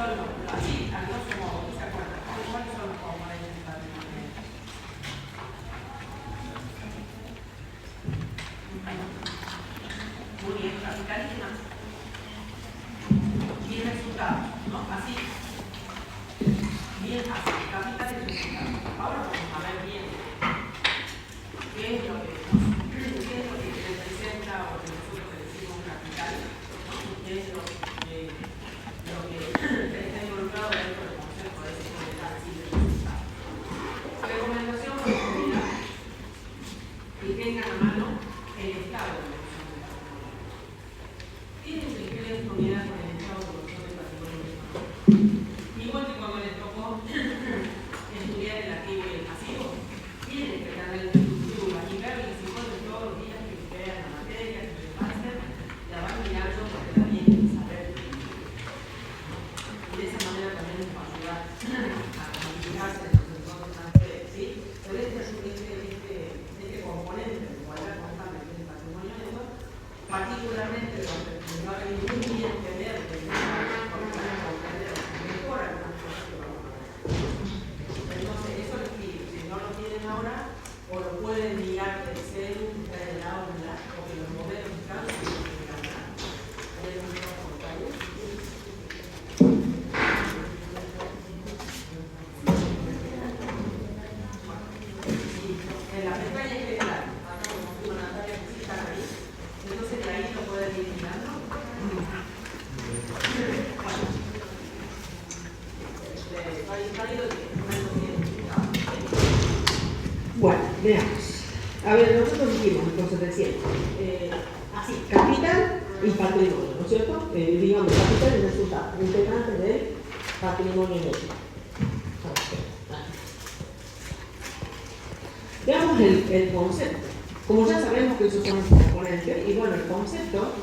bueno, así, a grosso modo, ¿se acuerdan? ¿Cuáles son los componentes del patrimonio neto? Muy bien, capital y demás. Y resultados, ¿no? Así. Bien fácil, capital y resultados. Ahora vamos a ver bien qué es lo que representa o que nosotros le decimos capital, ¿no? Qué es lo que está involucrado dentro del concepto de capital y de resultados. Recomendación para que tengan a mano el estado de evolución del patrimonio. Tienen que crear unidad con el estado de evolución del patrimonio. Igual que cuando les tocó estudiar el activo y el pasivo, tienen que tener el estructura y ver que si pueden todos los días que vean la materia, que les pasen, la van mirando porque la tienen que saber. Y de esa manera también les va a ayudar a modificarse en los entornos anteriores, ¿sí? Pero este componente de igualdad contable que es el patrimonio neto, particularmente lo que nos va a venir muy bien tener de comprender mejor algunas cosas que vamos a ver. Entonces, eso lo escriben. Si no lo tienen ahora, o lo pueden mirar de Excel, que está en el aula, o que los modelos están en el aula. En la pestaña general, acá como digo Natalia, que sí están ahí. Entonces, de ahí lo pueden ir mirando. Bueno, veamos. A ver, nosotros dijimos entonces recién, así, capital y patrimonio, ¿no es cierto? Digamos, capital y resultado, integrante del patrimonio neto. Veamos el concepto. Como ya sabemos que esos son los componentes, y bueno, el concepto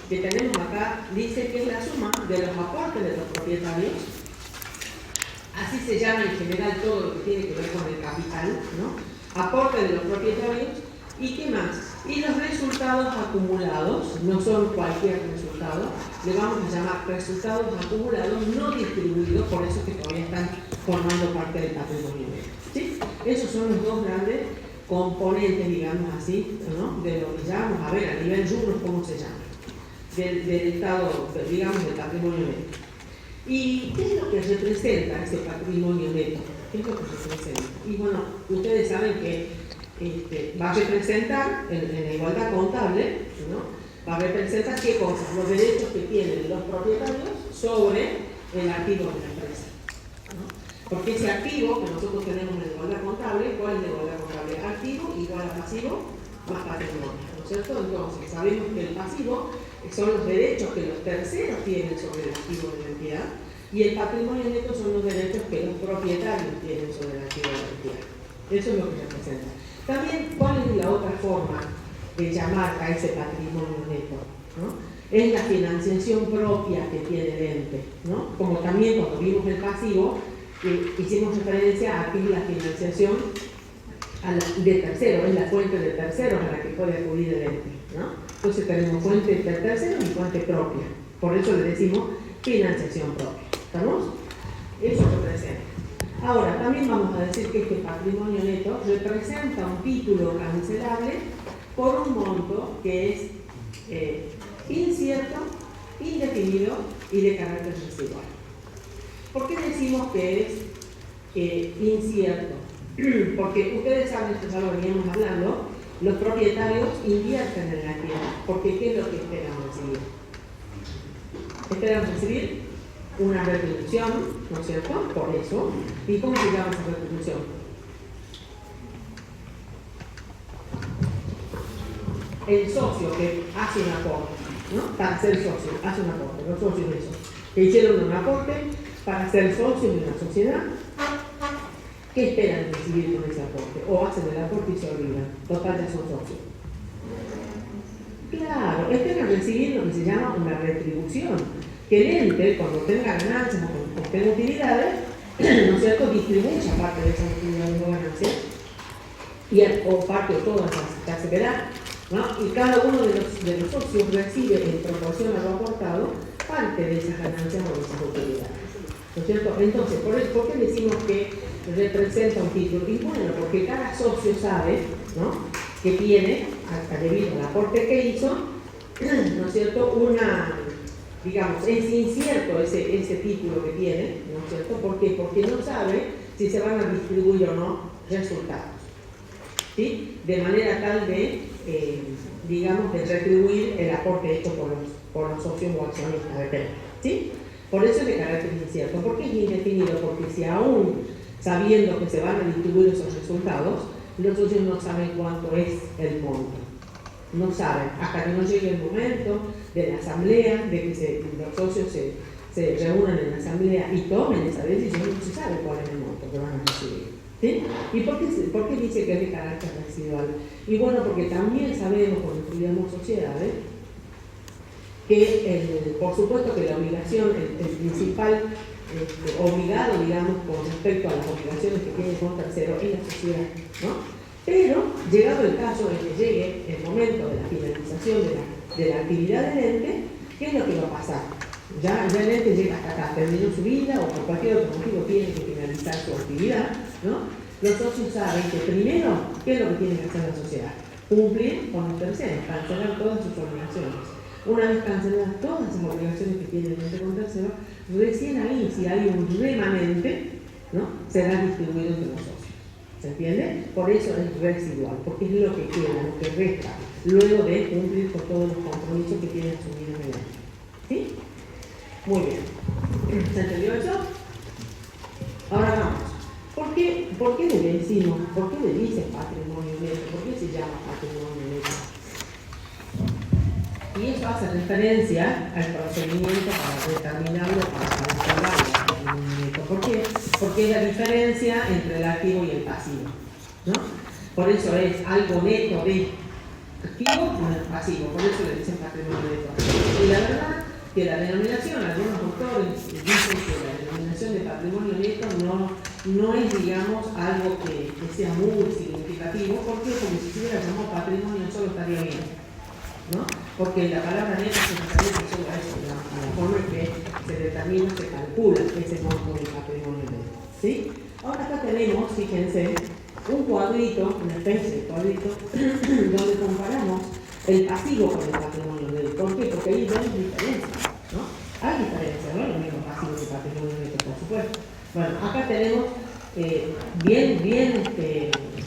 que tenemos acá dice que es la suma de los aportes de los propietarios. Así se llama en general todo lo que tiene que ver con el capital, ¿no? Aporte de los propietarios y qué más. Y los resultados acumulados, no son cualquier resultado, le vamos a llamar resultados acumulados no distribuidos, por eso que todavía están formando parte del patrimonio neto, ¿sí? Esos son los dos grandes componentes, digamos así, ¿no? De lo que llamamos, a ver, a nivel juros, ¿cómo se llama? Del estado, digamos, del patrimonio neto. ¿Y qué es lo que representa ese patrimonio neto? ¿Qué es lo que representa? Y bueno, ustedes saben que va a representar, en la igualdad contable, ¿no? Va a representar qué cosas, los derechos que tienen los propietarios sobre el activo de la empresa, ¿no? Porque ese activo que nosotros tenemos en la igualdad contable, ¿cuál es la igualdad contable? Activo igual a pasivo más patrimonio, ¿no es cierto? Entonces, sabemos que el pasivo son los derechos que los terceros tienen sobre el activo de la entidad y el patrimonio neto son los derechos que los propietarios tienen sobre el activo de la entidad. Eso es lo que representa. También, ¿cuál es la otra forma de llamar a ese patrimonio neto? ¿No? Es la financiación propia que tiene el ente, ¿no? Como también cuando vimos el pasivo, hicimos referencia a que es la financiación de terceros, es la fuente de terceros a la que puede acudir el ente, ¿no? Entonces tenemos fuente de terceros y fuente propia. Por eso le decimos financiación propia. ¿Estamos? Eso representa. Ahora, también vamos a decir que este patrimonio neto representa un título cancelable por un monto que es incierto, indefinido y de carácter residual. ¿Por qué decimos que es incierto? Porque ustedes saben, que ya lo veníamos hablando, los propietarios invierten en la tierra, porque ¿qué es lo que esperan recibir? Esperan recibir una retribución, ¿no es cierto? Por eso. ¿Y cómo se llama esa retribución? El socio que hace un aporte, ¿no? Para ser socio, hace un aporte, los socios de eso, que hicieron un aporte para ser socios de una sociedad. ¿Qué esperan recibir con ese aporte? O hacen el aporte y se olvidan. Total, ya son socios. Claro, esperan recibir lo que se llama una retribución. Que el ente, cuando tenga ganancias o tenga utilidades, ¿no es cierto?, distribuya parte de esas utilidades o ganancias, o parte o todas las se verá, ¿no? Y cada uno de los socios recibe en proporción a lo aportado parte de esas ganancias o de esas utilidades. ¿no es cierto? Entonces, ¿por qué decimos que representa un título? Y bueno, porque cada socio sabe, ¿no?, que tiene, debido al aporte que hizo, ¿no es cierto?, digamos, es incierto ese título que tiene, ¿no es cierto? ¿Por qué? Porque no sabe si se van a distribuir o no resultados, ¿sí? De manera tal de, digamos, de retribuir el aporte hecho por los socios o accionistas de PER, ¿sí? Por eso es de carácter incierto. ¿Por qué es indefinido? Porque si aún sabiendo que se van a distribuir esos resultados, los socios no saben cuánto es el monto. No saben, hasta que no llegue el momento de la asamblea, de que los socios se reúnan en la asamblea y tomen esa decisión, no se sabe cuál es el monto que van a recibir, ¿sí? ¿Y por qué dice que es de carácter residual? Y bueno, porque también sabemos, cuando estudiamos sociedades, que por supuesto que la obligación, el principal obligado, digamos, con respecto a las obligaciones que tiene con tercero es la sociedad, ¿no? Pero, llegado el caso de que llegue el momento de la finalización de la actividad del ente, ¿qué es lo que va a pasar? Ya el ente llega hasta acá, terminó su vida o por cualquier otro motivo tiene que finalizar su actividad, ¿no? Los socios saben que primero, ¿qué es lo que tiene que hacer la sociedad? Cumplir con los terceros, cancelar todas sus obligaciones. Una vez canceladas todas las obligaciones que tiene el ente con tercero, recién ahí, si hay un remanente, ¿no?, será distribuido entre los socios. ¿Se entiende? Por eso es residual, porque es lo que queda, lo que resta, luego de cumplir con todos los compromisos que tiene asumido el ente. ¿Sí? Muy bien. ¿Se entendió eso? Ahora vamos. ¿Por qué le decimos, por qué le dicen patrimonio neto? ¿Por qué se llama patrimonio neto? Y eso hace referencia al procedimiento para determinarlo, para calcular el patrimonio neto. ¿Por qué? Porque es la diferencia entre el activo y el pasivo, ¿no? Por eso es algo neto de activo menos pasivo, por eso le dicen patrimonio neto. Y la verdad que la denominación, algunos autores dicen que la denominación de patrimonio neto no es, digamos, algo que sea muy significativo. ¿Por qué? Porque si hubiera llamado patrimonio solo estaría bien, ¿no? Porque la palabra neto se refiere solo a eso, a la forma en que se determina, se calcula ese monto de patrimonio neto, ¿sí? Ahora acá tenemos, fíjense, un cuadrito, una especie de cuadrito, donde comparamos el pasivo con el patrimonio neto. ¿Por qué? Porque ahí vemos diferencias, ¿no? Hay diferencias, ¿no? Lo mismo pasivo que patrimonio neto, por supuesto. Bueno, acá tenemos bien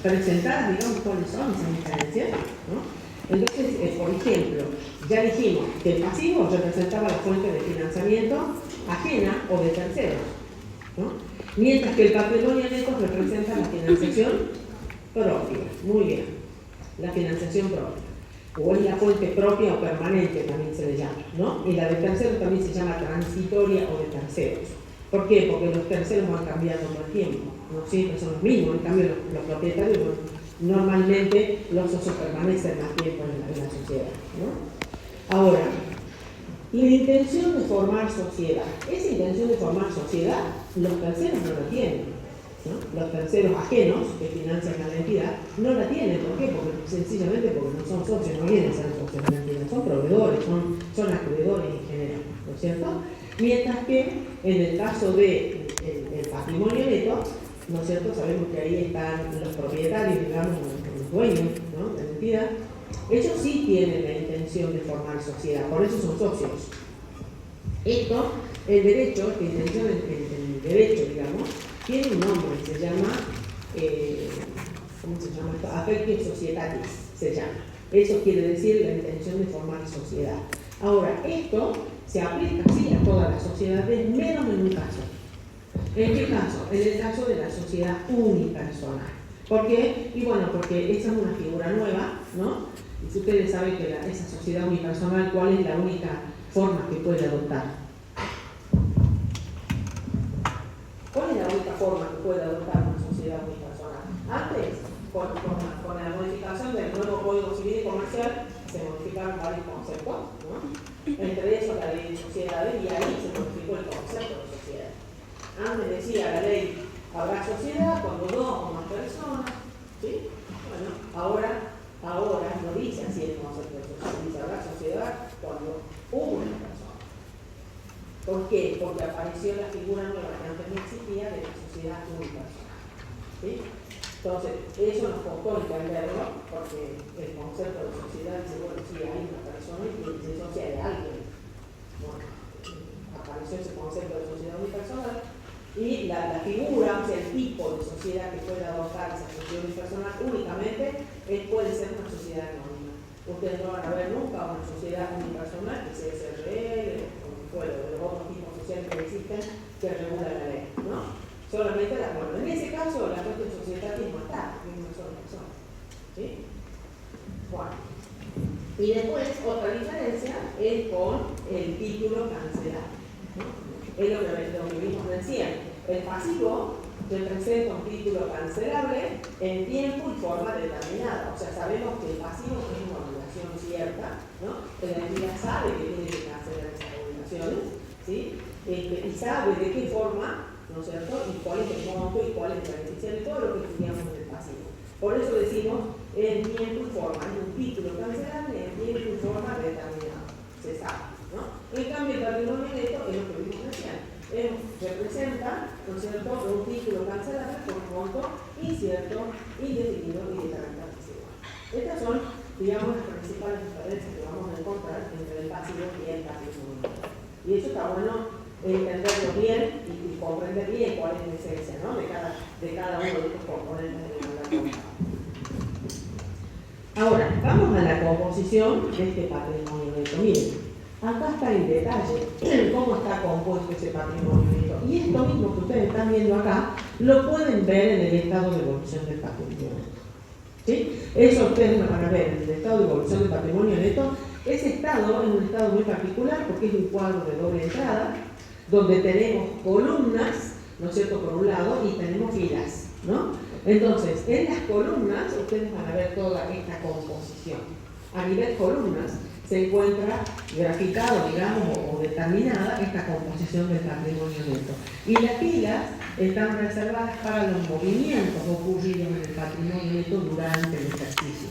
presentadas, digamos, cuáles son esas diferencias, ¿no? Entonces, por ejemplo, ya dijimos que el pasivo representaba la fuente de financiamiento ajena o de terceros, ¿no? Mientras que el patrimonio neto representa la financiación propia. Muy bien, la financiación propia. O es la fuente propia o permanente, también se le llama, ¿no? Y la de terceros también se llama transitoria o de terceros. ¿Por qué? Porque los terceros van cambiando con el tiempo, no siempre son los mismos, en cambio los propietarios normalmente los socios permanecen más tiempo en la sociedad, ¿no? Ahora, la intención de formar sociedad. Esa intención de formar sociedad, los terceros no la tienen, ¿no? Los terceros ajenos que financian a la entidad no la tienen. ¿Por qué? Porque sencillamente porque no son socios, no vienen a ser socios de la entidad, son proveedores, son acreedores en general, ¿no es cierto? Mientras que en el caso del patrimonio neto, ¿no es cierto? Sabemos que ahí están los propietarios, digamos, los dueños, ¿no?, de la entidad. Ellos sí tienen la intención de formar sociedad, por eso son socios. Esto, el derecho, la intención, el derecho, digamos, tiene un nombre, se llama, ¿cómo se llama esto? Affectio societatis, se llama. Eso quiere decir la intención de formar sociedad. Ahora, esto se aplica así a todas las sociedades, menos en un caso. ¿En qué caso? En el caso de la sociedad unipersonal. ¿Por qué? Y bueno, porque esa es una figura nueva, ¿no? Y si ustedes saben que esa sociedad unipersonal, ¿cuál es la única forma que puede adoptar? ¿Cuál es la única forma que puede adoptar una sociedad unipersonal? Antes, con la modificación del nuevo Código Civil y Comercial, se modificaron varios conceptos, ¿no? Entre esos la ley de sociedades, y ahí se modificó el concepto de sociedad. Antes decía la ley, habrá sociedad cuando dos o más personas, ¿sí? Bueno, ahora no dice así el concepto de sociedad, dice habrá sociedad cuando una persona. ¿Por qué? Porque apareció la figura nueva que antes no existía de la sociedad unipersonal. ¿Sí? Entonces, eso nos costó entenderlo, porque el concepto de sociedad dice, bueno, sí, hay una persona y se asocia de alguien. Bueno, apareció ese concepto de sociedad unipersonal y la figura, o sea, el tipo de sociedad que puede adoptar esa sociedad unipersonal únicamente puede ser una sociedad anónima. Ustedes no van a ver nunca una sociedad unipersonal que sea SRL o de los otros tipos sociales que existen que regulan la ley, ¿no? Solamente de acuerdo. En ese caso, la cuestión societatismo está, porque es una sola persona. ¿Sí? Bueno. Y después, otra diferencia es con el título cancelado, ¿no? Es lo que vimos recién. El pasivo representa un título cancelable en tiempo y forma determinada. O sea, sabemos que el pasivo es una obligación cierta, ¿no? La entidad sabe que tiene que cancelar esas obligaciones, ¿sí? Y sabe de qué forma, ¿no es cierto? Y cuál es el monto y cuál es el beneficiario, todo lo que estudiamos en el pasivo. Por eso decimos en tiempo y forma. Es un título cancelable en tiempo y forma determinada. Se sabe, ¿no? En cambio, el patrimonio neto es lo que vimos recién. Representa, ¿no es cierto?, un título cancelable por un monto incierto, indefinido y de carácter residual. Estas son, digamos, las principales diferencias que vamos a encontrar entre el pasivo y el patrimonio neto. Y eso está bueno entenderlo bien y comprender bien cuál es la esencia, ¿no?, de cada uno de estos componentes de la contabilidad. Ahora, vamos a la composición de este patrimonio neto. Miren, acá está el detalle, cómo está compuesto ese patrimonio neto. Y esto mismo que ustedes están viendo acá, lo pueden ver en el estado de evolución del patrimonio neto. ¿Sí? Eso ustedes lo van a ver en el estado de evolución del patrimonio neto. Ese estado es un estado muy particular porque es un cuadro de doble entrada, donde tenemos columnas, ¿no es cierto?, por un lado, y tenemos filas, ¿no? Entonces, en las columnas, ustedes van a ver toda esta composición. A nivel columnas, se encuentra graficado, digamos, o determinada esta composición del patrimonio neto. Y las filas están reservadas para los movimientos ocurridos en el patrimonio neto durante el ejercicio.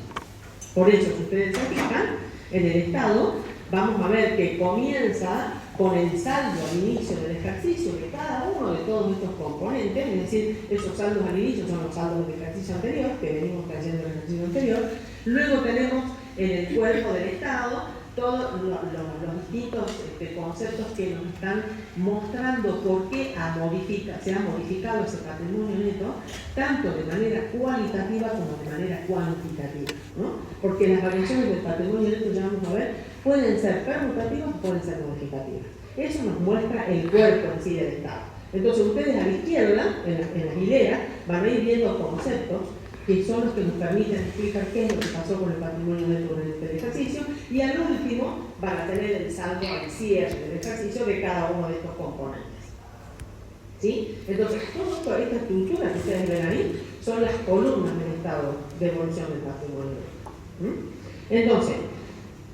Por eso, si ustedes se fijan, en el estado, vamos a ver que comienza con el saldo al inicio del ejercicio de cada uno de todos estos componentes, es decir, esos saldos al inicio son los saldos del ejercicio anterior, que venimos trayendo del ejercicio anterior. Luego tenemos en el cuerpo del estado todos los distintos conceptos que nos están mostrando por qué se ha modificado ese patrimonio neto, tanto de manera cualitativa como de manera cuantitativa, ¿no? Porque las variaciones del patrimonio neto, ya vamos a ver, pueden ser permutativas o pueden ser modificativas. Eso nos muestra el cuerpo en sí del estado. Entonces ustedes a la izquierda, en la hilera, van a ir viendo conceptos que son los que nos permiten explicar qué es lo que pasó con el patrimonio neto durante el ejercicio, y al último van a tener el saldo al cierre del ejercicio de cada uno de estos componentes. ¿Sí? Entonces, toda esta estructura que ustedes ven ahí son las columnas del estado de evolución del patrimonio neto. Entonces,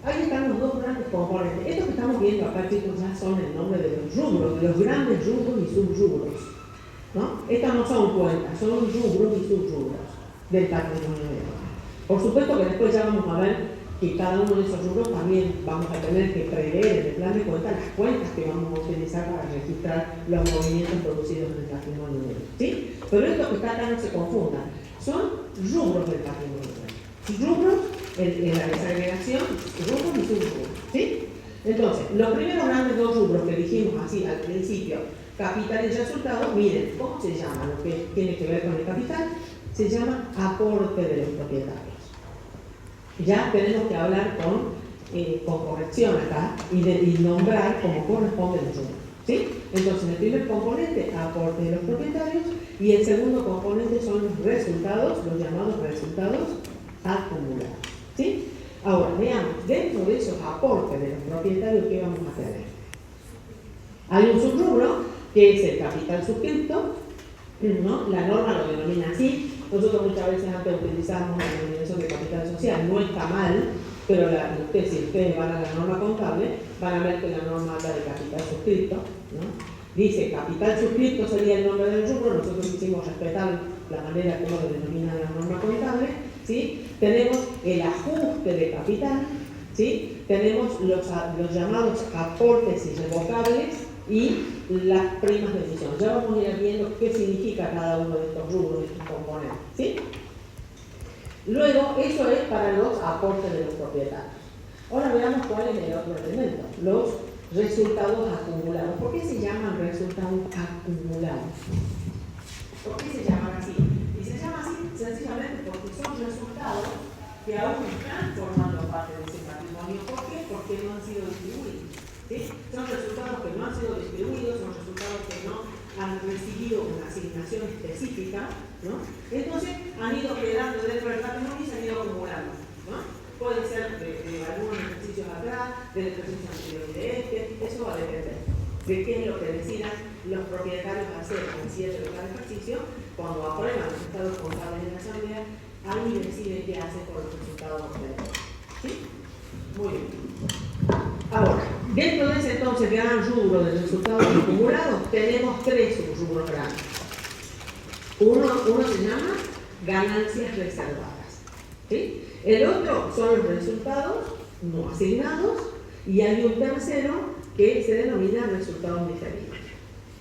ahí están los dos grandes componentes. Estos que estamos viendo acá, chicos, ya son el nombre de los rubros, de los grandes rubros y subrubros, ¿no? Estas no son cuentas, son rubros y subrubros del patrimonio neto. Por supuesto que después ya vamos a ver que cada uno de esos rubros también vamos a tener que prever en el plan de cuentas las cuentas que vamos a utilizar para registrar los movimientos producidos en el patrimonio neto, ¿sí? Pero estos que están acá no se confundan, son rubros del patrimonio neto. Rubros en la desagregación, rubros y subrubros, ¿sí? Entonces, los primeros grandes dos rubros que dijimos así al principio, capital y resultados, miren, ¿cómo se llama lo que tiene que ver con el capital? Se llama aporte de los propietarios. Ya tenemos que hablar con corrección acá y nombrar como corresponde los rubros, ¿sí? Entonces, el primer componente, aporte de los propietarios, y el segundo componente son los resultados, los llamados resultados acumulados, ¿sí? Ahora, veamos, dentro de esos aportes de los propietarios, ¿qué vamos a tener? Hay un subrubro que es el capital suscripto, ¿no? La norma lo denomina así. Nosotros muchas veces antes utilizamos la denominación de capital social, no está mal, pero si ustedes van a la norma contable, van a ver que la norma habla de capital suscripto, ¿no? Dice capital suscripto sería el nombre del rubro, nosotros quisimos respetar la manera como lo denomina la norma contable, ¿sí? Tenemos el ajuste de capital, ¿sí? Tenemos los llamados aportes irrevocables, y las primas de emisión. Ya vamos a ir viendo qué significa cada uno de estos rubros, de estos componentes, ¿sí? Luego, eso es para los aportes de los propietarios. Ahora veamos cuál es el otro elemento, los resultados acumulados. ¿Por qué se llaman resultados acumulados? ¿Por qué se llaman así? Y se llaman así sencillamente porque son resultados que aún están formando parte de ese patrimonio. ¿Por qué? Porque no han sido distribuidos. ¿Sí? Son resultados que no han sido distribuidos, son resultados que no han recibido una asignación específica, ¿no? Entonces han ido quedando dentro del patrimonio y se han ido acumulando, ¿no? Puede ser de algunos ejercicios atrás, del ejercicio anterior de eso va a depender de qué es lo que decidan los propietarios hacer al cierre de cada ejercicio. Cuando aprueban los estados contables de la asamblea, ahí deciden qué hace con los resultados obtenidos. ¿Sí? Muy bien. Ahora, dentro de ese entonces gran rubro de resultados acumulados, tenemos tres subrubros grandes. Uno se llama ganancias reservadas, ¿sí? El otro son los resultados no asignados y hay un tercero que se denomina resultados diferidos,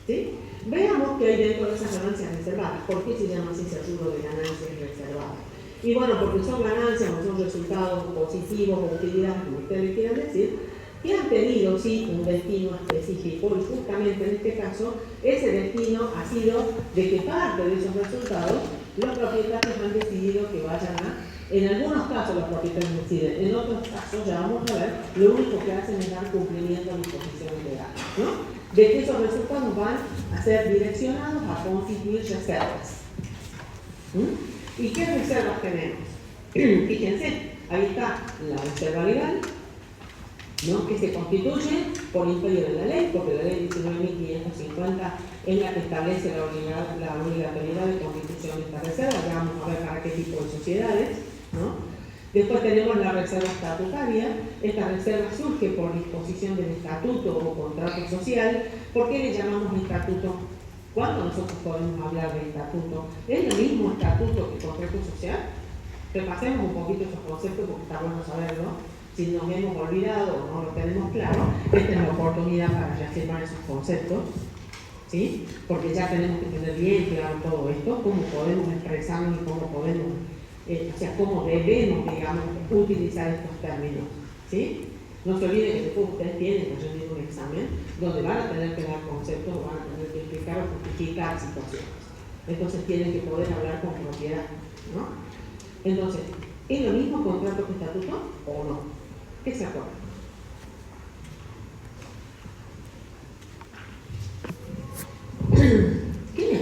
¿sí? Veamos qué hay dentro de esas ganancias reservadas. ¿Por qué se llama así ese rubro de ganancias reservadas? Y bueno, porque son ganancias o son resultados positivos o utilidades, como ustedes quieran decir, que han tenido, sí, un destino específico, y justamente en este caso, ese destino ha sido de que parte de esos resultados los propietarios han decidido que vayan a, en algunos casos los propietarios deciden, en otros casos, ya vamos a ver, lo único que hacen es dar cumplimiento a disposiciones legales, ¿no? De que esos resultados van a ser direccionados a constituir reservas. ¿Y qué reservas tenemos? Fíjense, ahí está la reserva legal, ¿no? Que se constituye por imperio de la ley, porque la ley 19.550 es la que establece la obligatoriedad de constitución de esta reserva. Ya vamos a ver para qué tipo de sociedades, ¿no? Después tenemos la reserva estatutaria. Esta reserva surge por disposición del estatuto o contrato social. ¿Por qué le llamamos estatuto? ¿Cuándo nosotros podemos hablar de estatuto? ¿Es el mismo estatuto que contrato social? Repasemos un poquito esos conceptos porque está bueno saberlo. Si nos hemos olvidado o no lo tenemos claro, esta es la oportunidad para reafirmar esos conceptos, ¿sí? Porque ya tenemos que tener bien claro todo esto, cómo podemos expresarnos y cómo podemos, o sea, cómo debemos, digamos, utilizar estos términos, ¿sí? No se olviden que después ustedes tienen que rendir un examen donde van a tener que dar conceptos, van a tener que explicar o justificar situaciones. Entonces tienen que poder hablar con propiedad, ¿no? Entonces, ¿es lo mismo contrato que estatuto o no? ¿Qué se acuerdan?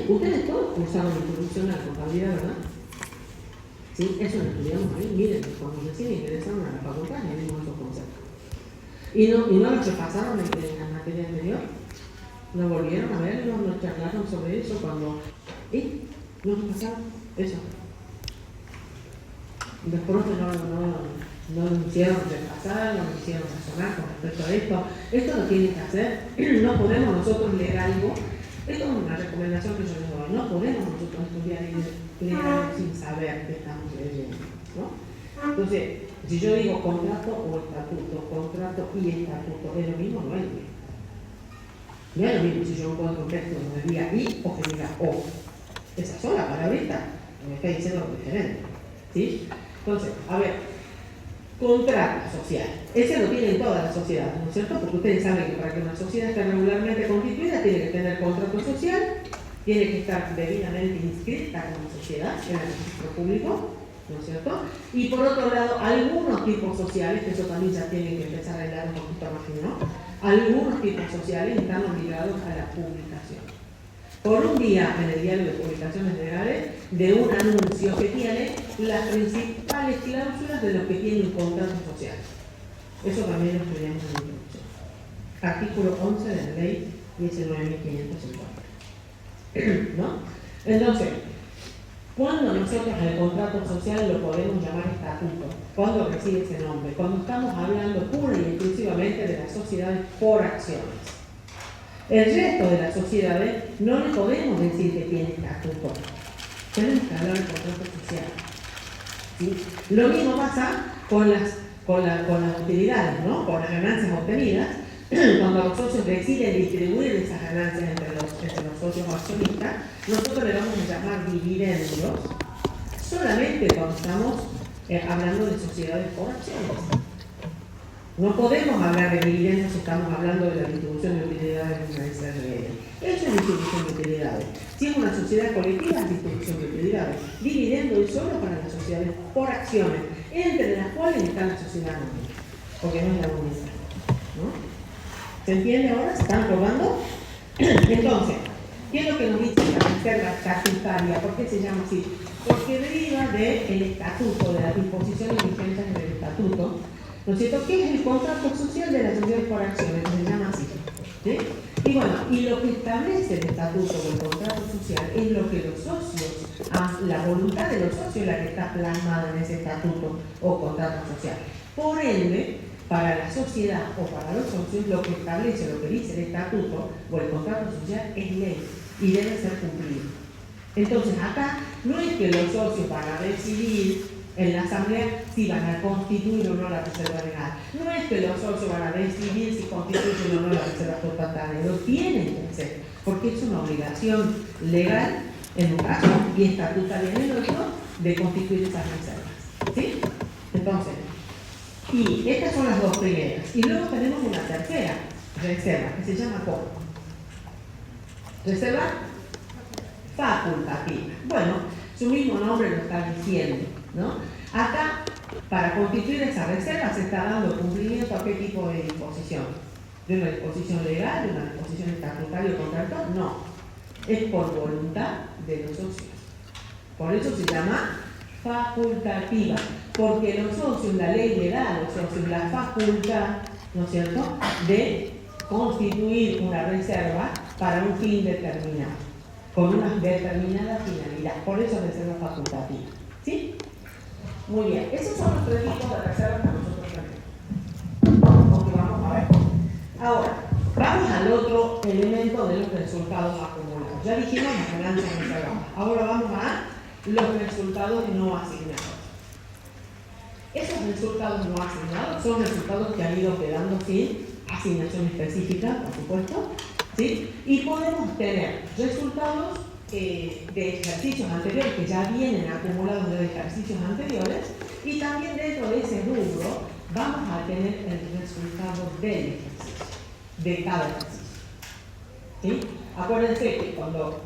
Ustedes todos cursaron introducción a la contabilidad, ¿verdad? Sí, eso lo estudiamos ahí. Miren, cuando recién ingresaron a la facultad, ya vimos esos conceptos. ¿Y no los repasaron en la materia anterior? ¿No volvieron a verlo? ¿No charlaron sobre eso cuando...? ¿Y? ¿No repasaron? Eso. Después no lo hicieron repasar, no lo hicieron razonar con respecto a esto. Esto lo tienen que hacer. No podemos nosotros leer algo. Esto es una recomendación que yo les doy. No podemos nosotros estudiar y leer algo sin saber qué estamos leyendo, ¿no? Entonces, si yo digo contrato o estatuto, contrato y estatuto, ¿es lo mismo? No es lo mismo. No es lo mismo si yo encuentro un texto donde diga y o que diga o. Esa sola palabrita me está diciendo algo diferente, ¿sí? Entonces, a ver, contrato social. Ese lo tienen todas las sociedades, ¿no es cierto? Porque ustedes saben que para que una sociedad esté regularmente constituida tiene que tener contrato social, tiene que estar debidamente inscrita como sociedad en el registro público, ¿no es cierto? Y por otro lado, algunos tipos sociales, que eso también ya tienen que empezar a hablar un poquito más fino, algunos tipos sociales están obligados a la publicación. Por un día en el diario de publicaciones legales de un anuncio que tiene las principales cláusulas de los que tienen un contrato social. Eso también lo estudiamos en la introducción. Artículo 11 de la ley 19.550. ¿No? Entonces, cuando nosotros el contrato social lo podemos llamar estatuto, cuando recibe ese nombre, cuando estamos hablando pura y exclusivamente de las sociedades por acciones. El resto de las sociedades no le podemos decir que tiene estatuto. Tenemos que hablar del contrato social, ¿sí? Lo mismo pasa con las utilidades, ¿no? Con las ganancias obtenidas. cuando los socios deciden distribuir esas ganancias entre los socios accionistas, nosotros le vamos a llamar dividendos solamente cuando estamos hablando de sociedades por acciones. No podemos hablar de dividendos si estamos hablando de la distribución de utilidades en una SRL. Eso es distribución de utilidades. Si es una sociedad colectiva, es distribución de utilidades. Dividendo es solo para las sociedades por acciones, entre las cuales está la sociedad anónima, porque no es la única, ¿no? ¿Se entiende ahora? ¿Se están acordando? Entonces, ¿qué es lo que nos dice la reserva estatutaria? ¿Por qué se llama así? Porque deriva del estatuto, de las disposiciones vigentes del estatuto, ¿no es cierto? ¿Qué es el contrato social de las sociedades por acciones? Se llama así, ¿sí? Y bueno, y lo que establece el estatuto o el contrato social es lo que los socios, la voluntad de los socios es la que está plasmada en ese estatuto o contrato social. Por ende, para la sociedad o para los socios, lo que establece, lo que dice el estatuto o el contrato social es ley y debe ser cumplido. Entonces, acá no es que los socios van a decidir en la asamblea si van a constituir o no la reserva legal. No es que los socios van a decidir si constituyen o no la reserva estatutaria. Lo tienen que hacer, porque es una obligación legal en un caso y estatutaria en el otro de constituir esas reservas. ¿Sí? Entonces, y estas son las dos primeras. Y luego tenemos una tercera reserva que se llama ¿cómo? Reserva facultativa. Bueno, su mismo nombre lo está diciendo, ¿no? Acá, para constituir esa reserva, se está dando cumplimiento a qué tipo de disposición. ¿De una disposición legal, de una disposición estatutaria o contractual? No. Es por voluntad de los socios. Por eso se llama facultativa, porque los socios, la ley le da a los socios la facultad, ¿no es cierto?, de constituir una reserva para un fin determinado, con una determinada finalidad. Por eso es reserva facultativa. ¿Sí? Muy bien. Esos son los tres tipos de reservas que nosotros tenemos. Porque vamos a ver. Ahora, vamos al otro elemento de los resultados acumulados. Ya dijimos las ganancias reservadas. Ahora vamos a los resultados no asignados. Esos resultados no asignados son resultados que han ido quedando sin asignación específica, por supuesto, ¿sí? Y podemos tener resultados de ejercicios anteriores que ya vienen acumulados de ejercicios anteriores, y también dentro de ese rubro vamos a tener el resultado del ejercicio, de cada ejercicio. ¿Sí? Acuérdense que cuando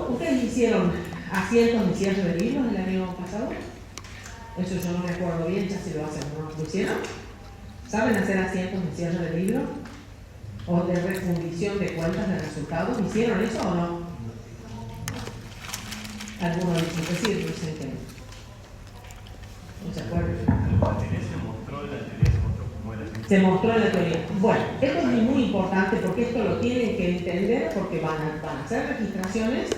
ustedes hicieron asientos de cierre de libros el año pasado, eso yo no me acuerdo bien, ya si lo hacen, ¿no? ¿Lo hicieron? ¿Saben hacer asientos de cierre de libro? ¿O de refundición de cuentas de resultados? ¿Hicieron eso o no? Algunos dicen que sí, otros dicen que no. ¿No se acuerdan? Se mostró en la teoría. Bueno, esto es muy importante porque esto lo tienen que entender, porque van a hacer registraciones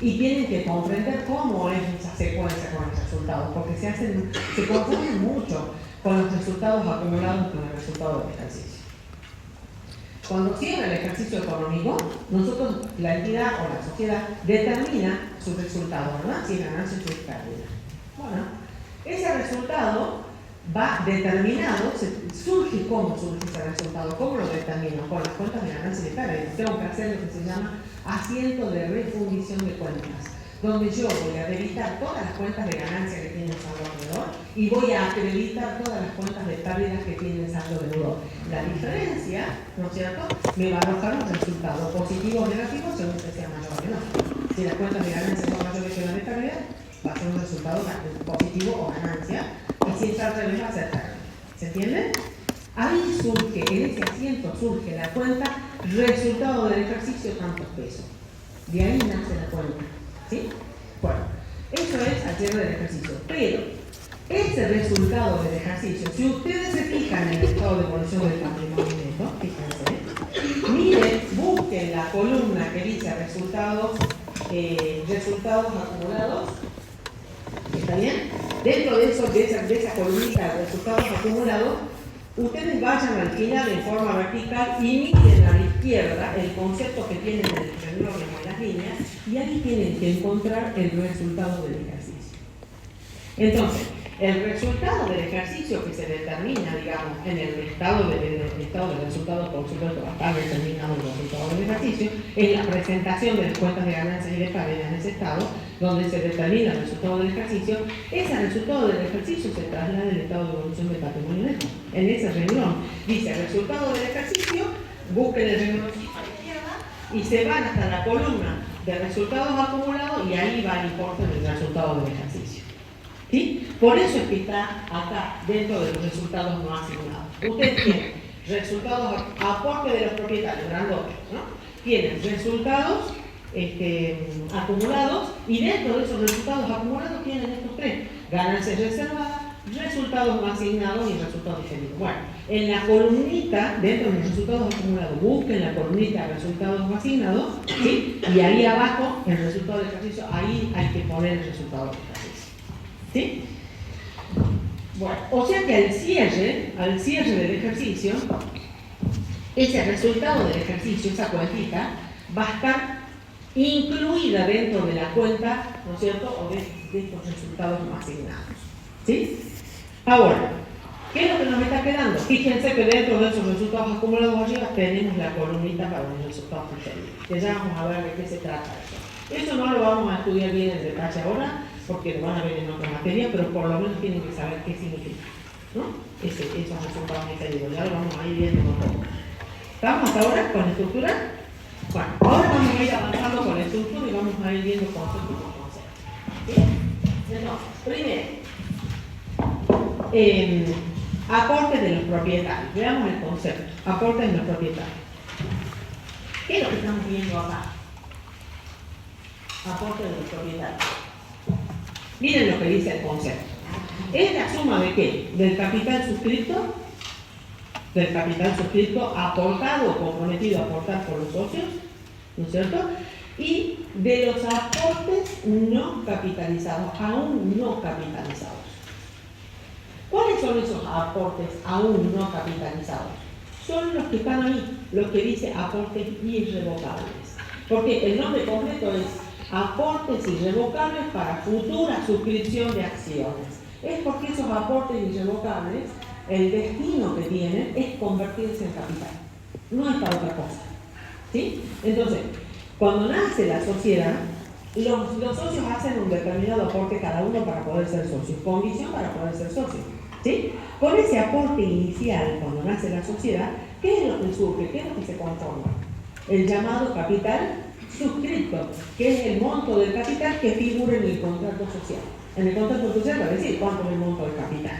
y tienen que comprender cómo es esa secuencia con los resultados, porque se confunden mucho con los resultados acumulados con el resultado del ejercicio. Cuando cierra el ejercicio económico, nosotros, la entidad o la sociedad, determina su resultado, ¿verdad? Si es ganancia o si es pérdida. Bueno, ese resultado va determinado, surge cómo surge ese resultado, cómo lo determino, con las cuentas de ganancia y de pérdida. Tengo que hacer lo que se llama asiento de refundición de cuentas, donde yo voy a acreditar todas las cuentas de ganancia que tiene el saldo deudor y voy a acreditar todas las cuentas de pérdidas que tiene el saldo deudor. La diferencia, ¿no es cierto?, me va a arrojar un resultado positivo o negativo según que sea mayor o menor. Si las cuentas de ganancia son mayores que las de pérdida, va a ser un resultado positivo o ganancia, y si está al revés va a ser pérdida. ¿Se entiende? Ahí surge, en ese asiento surge la cuenta resultado del ejercicio tantos pesos. De ahí nace la cuenta. ¿Sí? Bueno, eso es al cierre del ejercicio. Pero ese resultado del ejercicio, si ustedes se fijan en el estado de evolución del patrimonio neto, fíjense, miren, busquen la columna que dice resultados acumulados. ¿Está bien? Dentro de eso, de esa columnita de resultados acumulados, ustedes vayan al final en forma vertical y miren a la izquierda el concepto que tienen en el renglón en las líneas, y ahí tienen que encontrar el resultado del ejercicio. Entonces, El resultado del ejercicio que se determina, digamos, en el estado de resultados, por supuesto, va a estar determinado el resultado del ejercicio, es la presentación de las cuentas de ganancias y de pérdidas en ese estado, donde se determina el resultado del ejercicio. Ese resultado del ejercicio se traslada al estado de evolución del patrimonio neto. En ese renglón dice resultado del ejercicio, busquen el rengloncito a la izquierda y se van hasta la columna de resultados acumulados y ahí va el importe del resultado del ejercicio. ¿Sí? Por eso es que está acá, dentro de los resultados no asignados. Ustedes tienen resultados, aporte de los propietarios, grandotes, ¿no? Tienen resultados acumulados y dentro de esos resultados acumulados tienen estos tres: ganancias reservadas, resultados no asignados y resultados diferidos. Bueno, en la columnita, dentro de los resultados acumulados, busquen la columnita de resultados no asignados, ¿sí? Y ahí abajo, el resultado del ejercicio, ahí hay que poner el resultado del ejercicio. ¿Sí? Bueno, o sea que al cierre del ejercicio, ese resultado del ejercicio, esa cuentita, va a estar incluida dentro de la cuenta, ¿no es cierto?, o de estos resultados no asignados. ¿Sí? Ahora, ¿qué es lo que nos está quedando? Fíjense que dentro de esos resultados acumulados arriba tenemos la columnita para los resultados diferidos, que ya vamos a ver de qué se trata eso. Eso no lo vamos a estudiar bien en detalle ahora, porque lo van a ver en otra materia, pero por lo menos tienen que saber qué significa, ¿no? Esos resultados diferidos. Ya lo vamos a ir viendo un poco. ¿Estamos hasta ahora con la estructura? Bueno, ahora vamos a ir avanzando con la estructura y vamos a ir viendo concepto por concepto. ¿Sí? Entonces, primero, aportes de los propietarios. Veamos el concepto. Aportes de los propietarios. ¿Qué es lo que estamos viendo acá? Aportes de los propietarios. Miren lo que dice el concepto. ¿Es la suma de qué? Del capital suscrito aportado o comprometido a aportar por los socios, ¿no es cierto? Y de los aportes no capitalizados, aún no capitalizados. ¿Cuáles son esos aportes aún no capitalizados? Son los que están ahí, los que dice aportes irrevocables. Porque el nombre completo es aportes irrevocables para futura suscripción de acciones. Es porque esos aportes irrevocables, el destino que tienen es convertirse en capital. No es para otra cosa. ¿Sí? Entonces, cuando nace la sociedad, los socios hacen un determinado aporte cada uno para poder ser socios, condición para poder ser socios. ¿Sí? Con ese aporte inicial, cuando nace la sociedad, ¿qué es lo que surge? ¿Qué es lo que se conforma? El llamado capital suscrito, que es el monto del capital que figura en el contrato social. En el contrato social va a decir cuánto es el monto del capital.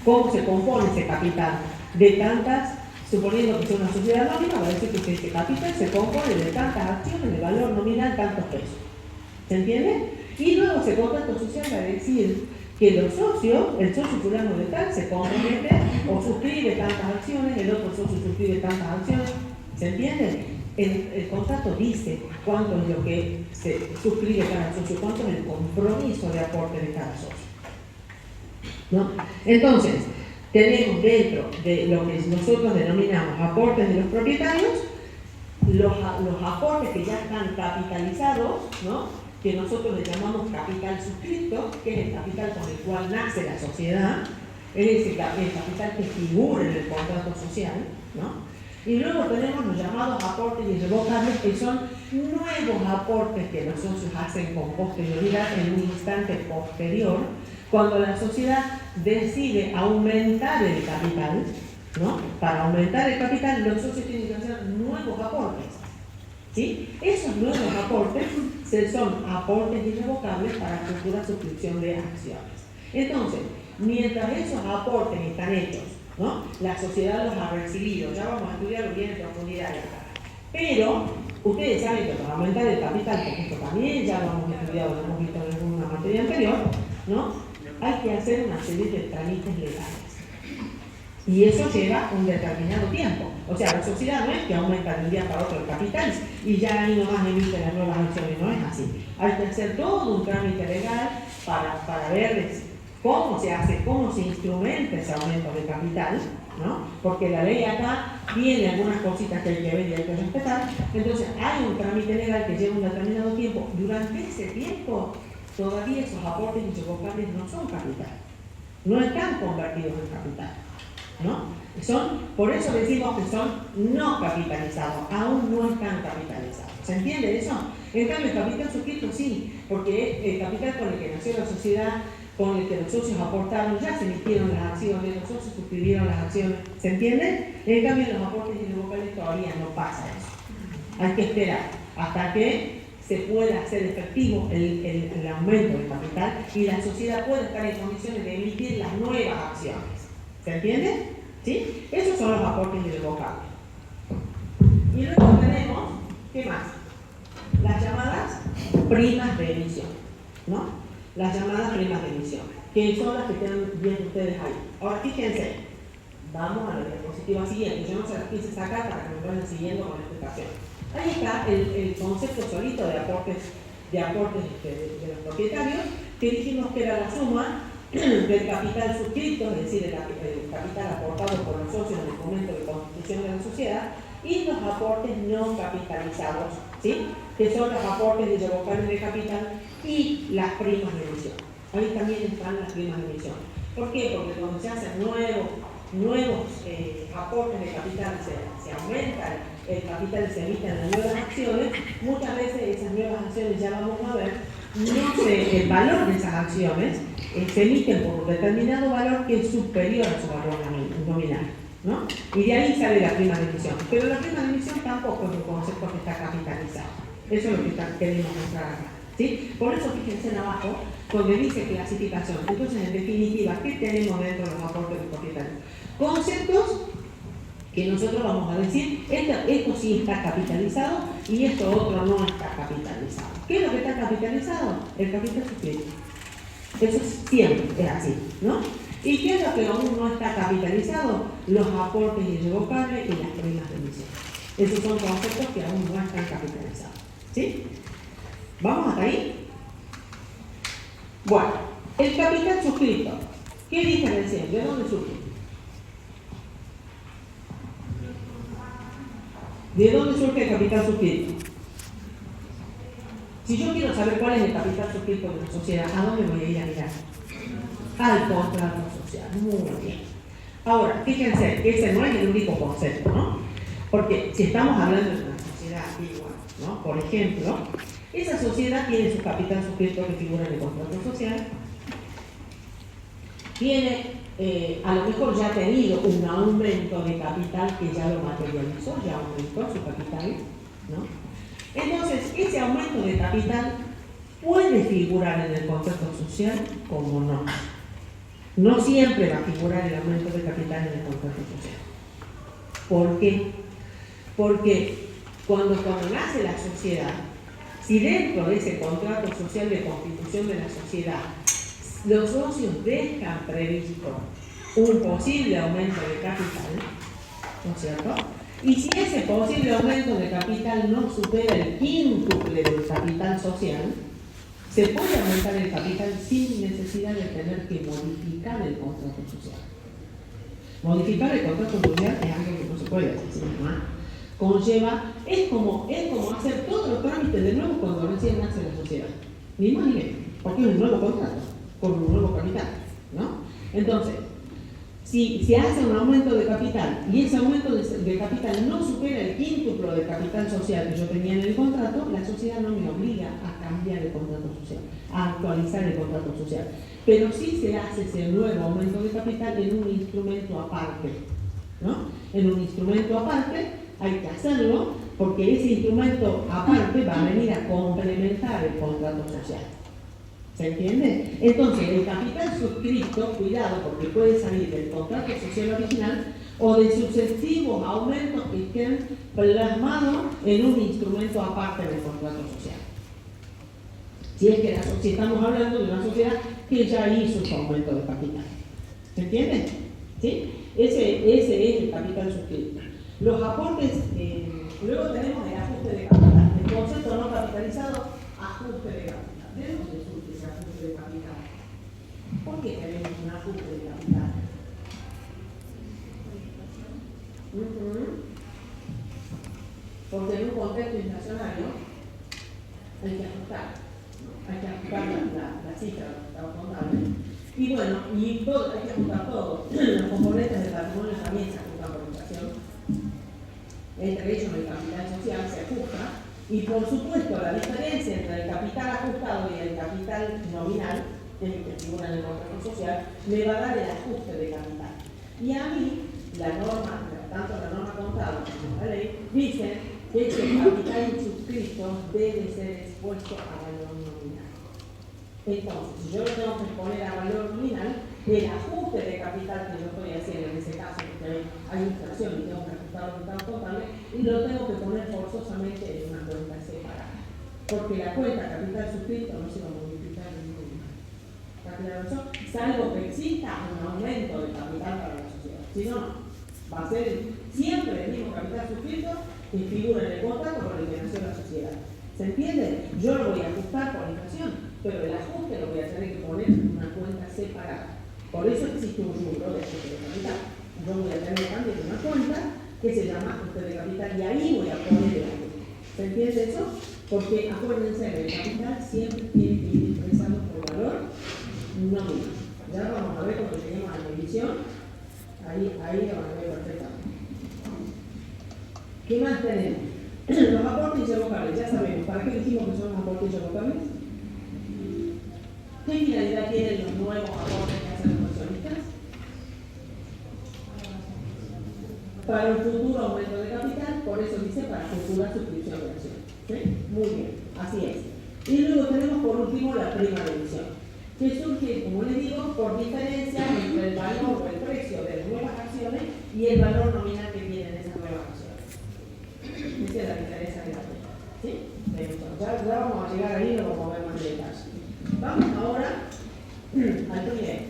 ¿Cómo se compone ese capital? De tantas, suponiendo que sea una sociedad anónima, va a decir que ese capital se compone de tantas acciones de valor nominal, tantos pesos. ¿Se entiende? Y luego ese contrato social va a decir que los socios, el socio fulano de tal, se compromete o suscribe tantas acciones, el otro socio suscribe tantas acciones. ¿Se entiende? El contrato dice cuánto es lo que se suscribe cada socio, cuánto es el compromiso de aporte de cada socio, ¿no? Entonces, tenemos dentro de lo que nosotros denominamos aportes de los propietarios, los aportes que ya están capitalizados, ¿no?, que nosotros le llamamos capital suscrito, que es el capital con el cual nace la sociedad, es el capital que figura en el contrato social, ¿no? Y luego tenemos los llamados aportes irrevocables, que son nuevos aportes que los socios hacen con posterioridad, en un instante posterior, cuando la sociedad decide aumentar el capital, ¿no? Para aumentar el capital, los socios tienen que hacer nuevos aportes. ¿Sí? Esos nuevos aportes son aportes irrevocables para futura suscripción de acciones. Entonces, mientras esos aportes están hechos, ¿no?, la sociedad los ha recibido, ya vamos a estudiarlo bien en profundidad acá. Pero, ustedes saben que para aumentar el capital, porque esto también ya lo hemos estudiado, lo hemos visto en alguna materia anterior, ¿no?, hay que hacer una serie de trámites legales. Y eso lleva un determinado tiempo. O sea, la sociedad no es que aumenta de un día para otro el capital y ya ahí nomás emite las nuevas acciones, no es así. Hay que hacer todo un trámite legal para ver cómo se hace, cómo se instrumenta ese aumento de capital, ¿no? Porque la ley acá tiene algunas cositas que hay que ver y hay que respetar. Entonces, hay un trámite legal que lleva un determinado tiempo. Durante ese tiempo, todavía esos aportes irrevocables no son capital. no están convertidos en capital, ¿no? Por eso decimos que son no capitalizados, aún no están capitalizados. ¿Se entiende eso? En cambio, el capital suscrito sí, porque es el capital con el que nació la sociedad, con el que los socios aportaron, ya se emitieron las acciones, los socios suscribieron las acciones. ¿Se entiende? En cambio, en los aportes irrevocales todavía no pasa eso. Hay que esperar hasta que se pueda hacer efectivo el aumento del capital y la sociedad pueda estar en condiciones de emitir las nuevas acciones. ¿Se entiende? ¿Sí? Esos son los aportes irrevocables. Y luego tenemos, ¿qué más? Las llamadas primas de emisión, ¿no? Las llamadas primas de emisión, que son las que están viendo ustedes ahí. Ahora fíjense, vamos a la diapositiva siguiente. Yo no se las quise sacar para que me vayan siguiendo con la explicación. Ahí está el concepto solito de aportes de los propietarios, que dijimos que era la suma del capital suscrito, es decir, el capital aportado por los socios en el momento de constitución de la sociedad, y los aportes no capitalizados, ¿sí? Que son los aportes irrevocables de capital y las primas de emisión. Ahí también están las primas de emisión. ¿Por qué? Porque cuando se hacen nuevos aportes de capital, se aumenta el capital y se emiten las nuevas acciones, muchas veces esas nuevas acciones, ya vamos a ver, el valor de esas acciones se emiten por un determinado valor que es superior a su valor nominal, ¿no? Y de ahí sale la prima de emisión. Pero la prima de emisión tampoco es un concepto que está capitalizado. Eso es lo que queremos mostrar acá, ¿sí? Por eso fíjense en abajo, donde dice clasificación. Entonces, en definitiva, ¿qué tenemos dentro de los aportes de propietarios? Conceptos que nosotros vamos a decir, esto sí está capitalizado y esto otro no está capitalizado. ¿Qué es lo que está capitalizado? El capital suscrito. Eso siempre es así, ¿no? ¿Y qué es lo que aún no está capitalizado? Los aportes irrevocables y las primas de emisión. Esos son conceptos que aún no están capitalizados. ¿Sí? ¿Vamos hasta ahí? Bueno, el capital suscrito. ¿Qué diferencia? ¿De dónde surge? ¿De dónde surge el capital suscrito? Si yo quiero saber cuál es el capital suscrito de la sociedad, ¿a dónde voy a ir a mirar? Al contrato social. Muy bien. Ahora, fíjense que ese no es el único concepto, ¿no? Porque si estamos hablando de una sociedad igual, ¿no? Por ejemplo, esa sociedad tiene su capital suscrito que figura en el contrato social, tiene, a lo mejor ya ha tenido un aumento de capital que ya lo materializó, ya aumentó su capital, ¿no? Entonces, ese aumento de capital puede figurar en el contrato social como no. No siempre va a figurar el aumento de capital en el contrato social. ¿Por qué? Porque cuando nace la sociedad, si dentro de ese contrato social de constitución de la sociedad los socios dejan previsto un posible aumento de capital, ¿no es cierto? Y si ese posible aumento de capital no supera el quíntuple del capital social, se puede aumentar el capital sin necesidad de tener que modificar el contrato social. Modificar el contrato social es algo que no se puede hacer, ¿no? Conlleva, es como hacer todo el trámite de nuevo cuando recién nace la sociedad. Ni más ni menos, porque es un nuevo contrato, con un nuevo capital, ¿no? Entonces, si se hace un aumento de capital y ese aumento de capital no supera el quíntuplo del capital social que yo tenía en el contrato, la sociedad no me obliga a cambiar el contrato social, a actualizar el contrato social. Pero sí se hace ese nuevo aumento de capital en un instrumento aparte, ¿no? En un instrumento aparte hay que hacerlo porque ese instrumento aparte va a venir a complementar el contrato social. ¿Se entiende? Entonces, el capital suscrito, cuidado, porque puede salir del contrato social original o de sucesivos aumentos que estén plasmados en un instrumento aparte del contrato social. Si estamos hablando de una sociedad que ya hizo su aumento de capital. ¿Se entiende? ¿Sí? Ese es el capital suscrito. Los aportes, luego tenemos el ajuste de capital. El concepto no capitalizado, ajuste de capital. ¿De dónde surge ese ajuste de capital? ¿Por qué tenemos un ajuste de capital? Porque en un contexto inflacionario hay que ajustar, ¿no? Hay que ajustar la cifra contable. Y bueno, y todo, hay que juntar todo. Los componentes del patrimonio también se ajustan por inflación. Entre ellos el capital social se ajusta. Y por supuesto la diferencia entre el capital ajustado y el capital nominal, que es el que figura en el contrato social, me va a dar el ajuste de capital. Y a mí, la norma, tanto la norma contable como la ley, dicen que el capital inscrito debe ser expuesto a valor nominal. Entonces, si yo lo tengo que exponer a valor nominal, el ajuste de capital que yo estoy haciendo en ese caso, porque hay inflación y tengo que ajustarlo en tanto contable, y lo tengo que poner forzosamente en una cuenta separada. Porque la cuenta capital suscrito no se va a modificar en ningún momento. ¿Está claro eso? Salvo que exista un aumento de capital para la sociedad. Si no, va a ser siempre el mismo capital suscrito que figura en el contrato con el que nació la sociedad. ¿Se entiende? Yo lo voy a ajustar por inflación, pero el ajuste lo voy a tener que poner en una cuenta separada. Por eso existe un rubro de ajuste de capital. Yo voy a tener también una cuenta que se llama ajuste de capital y ahí voy a poner el ajuste. ¿Se entiende eso? Porque acuérdense, el capital siempre tiene que ir expresado por valor nominal. Ya lo vamos a ver cuando lleguemos a la medición. Ahí lo van a ver perfectamente. ¿Qué más tenemos? Los aportes irrevocables, ya sabemos. ¿Para qué dijimos que son los aportes irrevocables? ¿Qué finalidad tienen los nuevos aportes que hacen los accionistas? Para un futuro aumento de capital, por eso dice para futura suscripción de acciones. ¿Sí? Muy bien, así es. Y luego tenemos por último la prima de emisión, que surge, como les digo, por diferencia entre el valor o el precio de las nuevas acciones y el valor nominal que tienen esas nuevas acciones. Esa es la diferencia de la prima. ¿Sí? Ya vamos a llegar ahí y lo vamos a ver más en detalle. Vamos ahora al primero,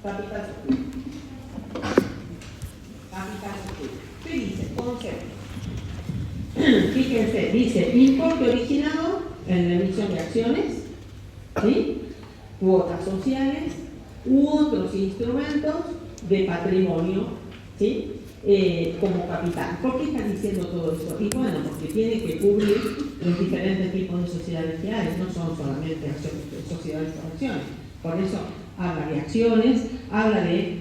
capital suscrito. Capital suscrito. ¿Qué dice? Concepto. Fíjense, dice importe originado en la emisión de acciones, ¿sí? Cuotas sociales u otros instrumentos de patrimonio, ¿sí? Como capital. ¿Por qué están diciendo todo eso? Y bueno, porque tiene que cubrir los diferentes tipos de sociedades que hay, no son solamente sociedades por acciones. Por eso habla de acciones, habla de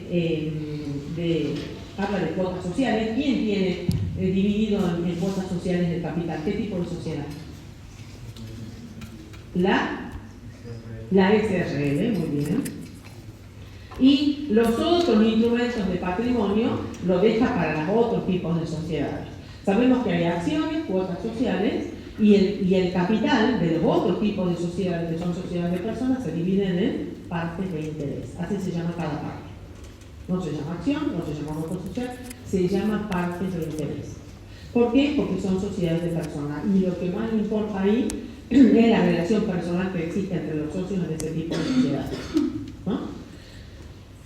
cuotas sociales. ¿Quién tiene dividido en cuotas sociales el capital? ¿Qué tipo de sociedad? La SRL, muy bien. Y los otros instrumentos de patrimonio lo deja para los otros tipos de sociedades. Sabemos que hay acciones, cuotas sociales y el capital de los otros tipos de sociedades, que son sociedades de personas, se dividen en partes de interés. Así se llama cada parte. No se llama acción, no se llama cuota social, se llama partes de interés. ¿Por qué? Porque son sociedades de personas. Y lo que más importa ahí es la relación personal que existe entre los socios de ese tipo de sociedades. ¿No?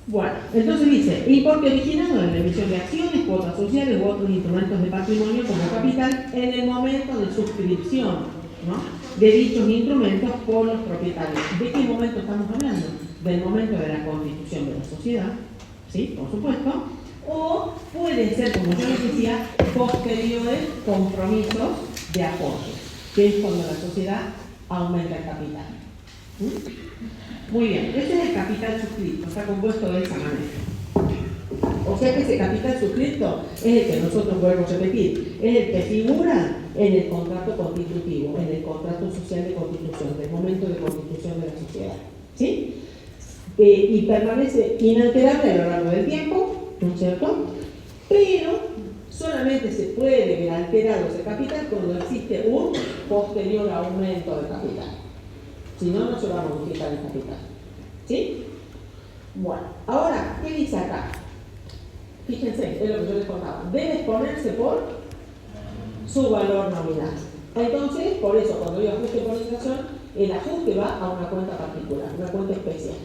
Bueno, entonces dice, importe originado en la emisión de acciones, cuotas sociales u otros instrumentos de patrimonio como capital en el momento de suscripción, ¿no?, de dichos instrumentos por los propietarios. ¿De qué momento estamos hablando? Del momento de la constitución de la sociedad, ¿sí? Por supuesto. O pueden ser, como yo les decía, posteriores compromisos de aporte, que es cuando la sociedad aumenta el capital. Muy bien, este es el capital suscrito, está compuesto de esa manera. O sea que ese capital suscrito es el que nosotros podemos repetir, es el que figura en el contrato constitutivo, en el contrato social de constitución, del momento de constitución de la sociedad. ¿Sí? Y permanece inalterable a lo largo del tiempo, ¿no es cierto? Pero solamente se puede ver alterado ese capital cuando existe un posterior aumento de capital. Si no, no se va a modificar el capital. ¿Sí? Bueno, ahora, ¿qué dice acá? Fíjense, es lo que yo les contaba. Debe exponerse por su valor nominal. Entonces, por eso, cuando yo ajuste por inflación, el ajuste va a una cuenta particular, una cuenta especial.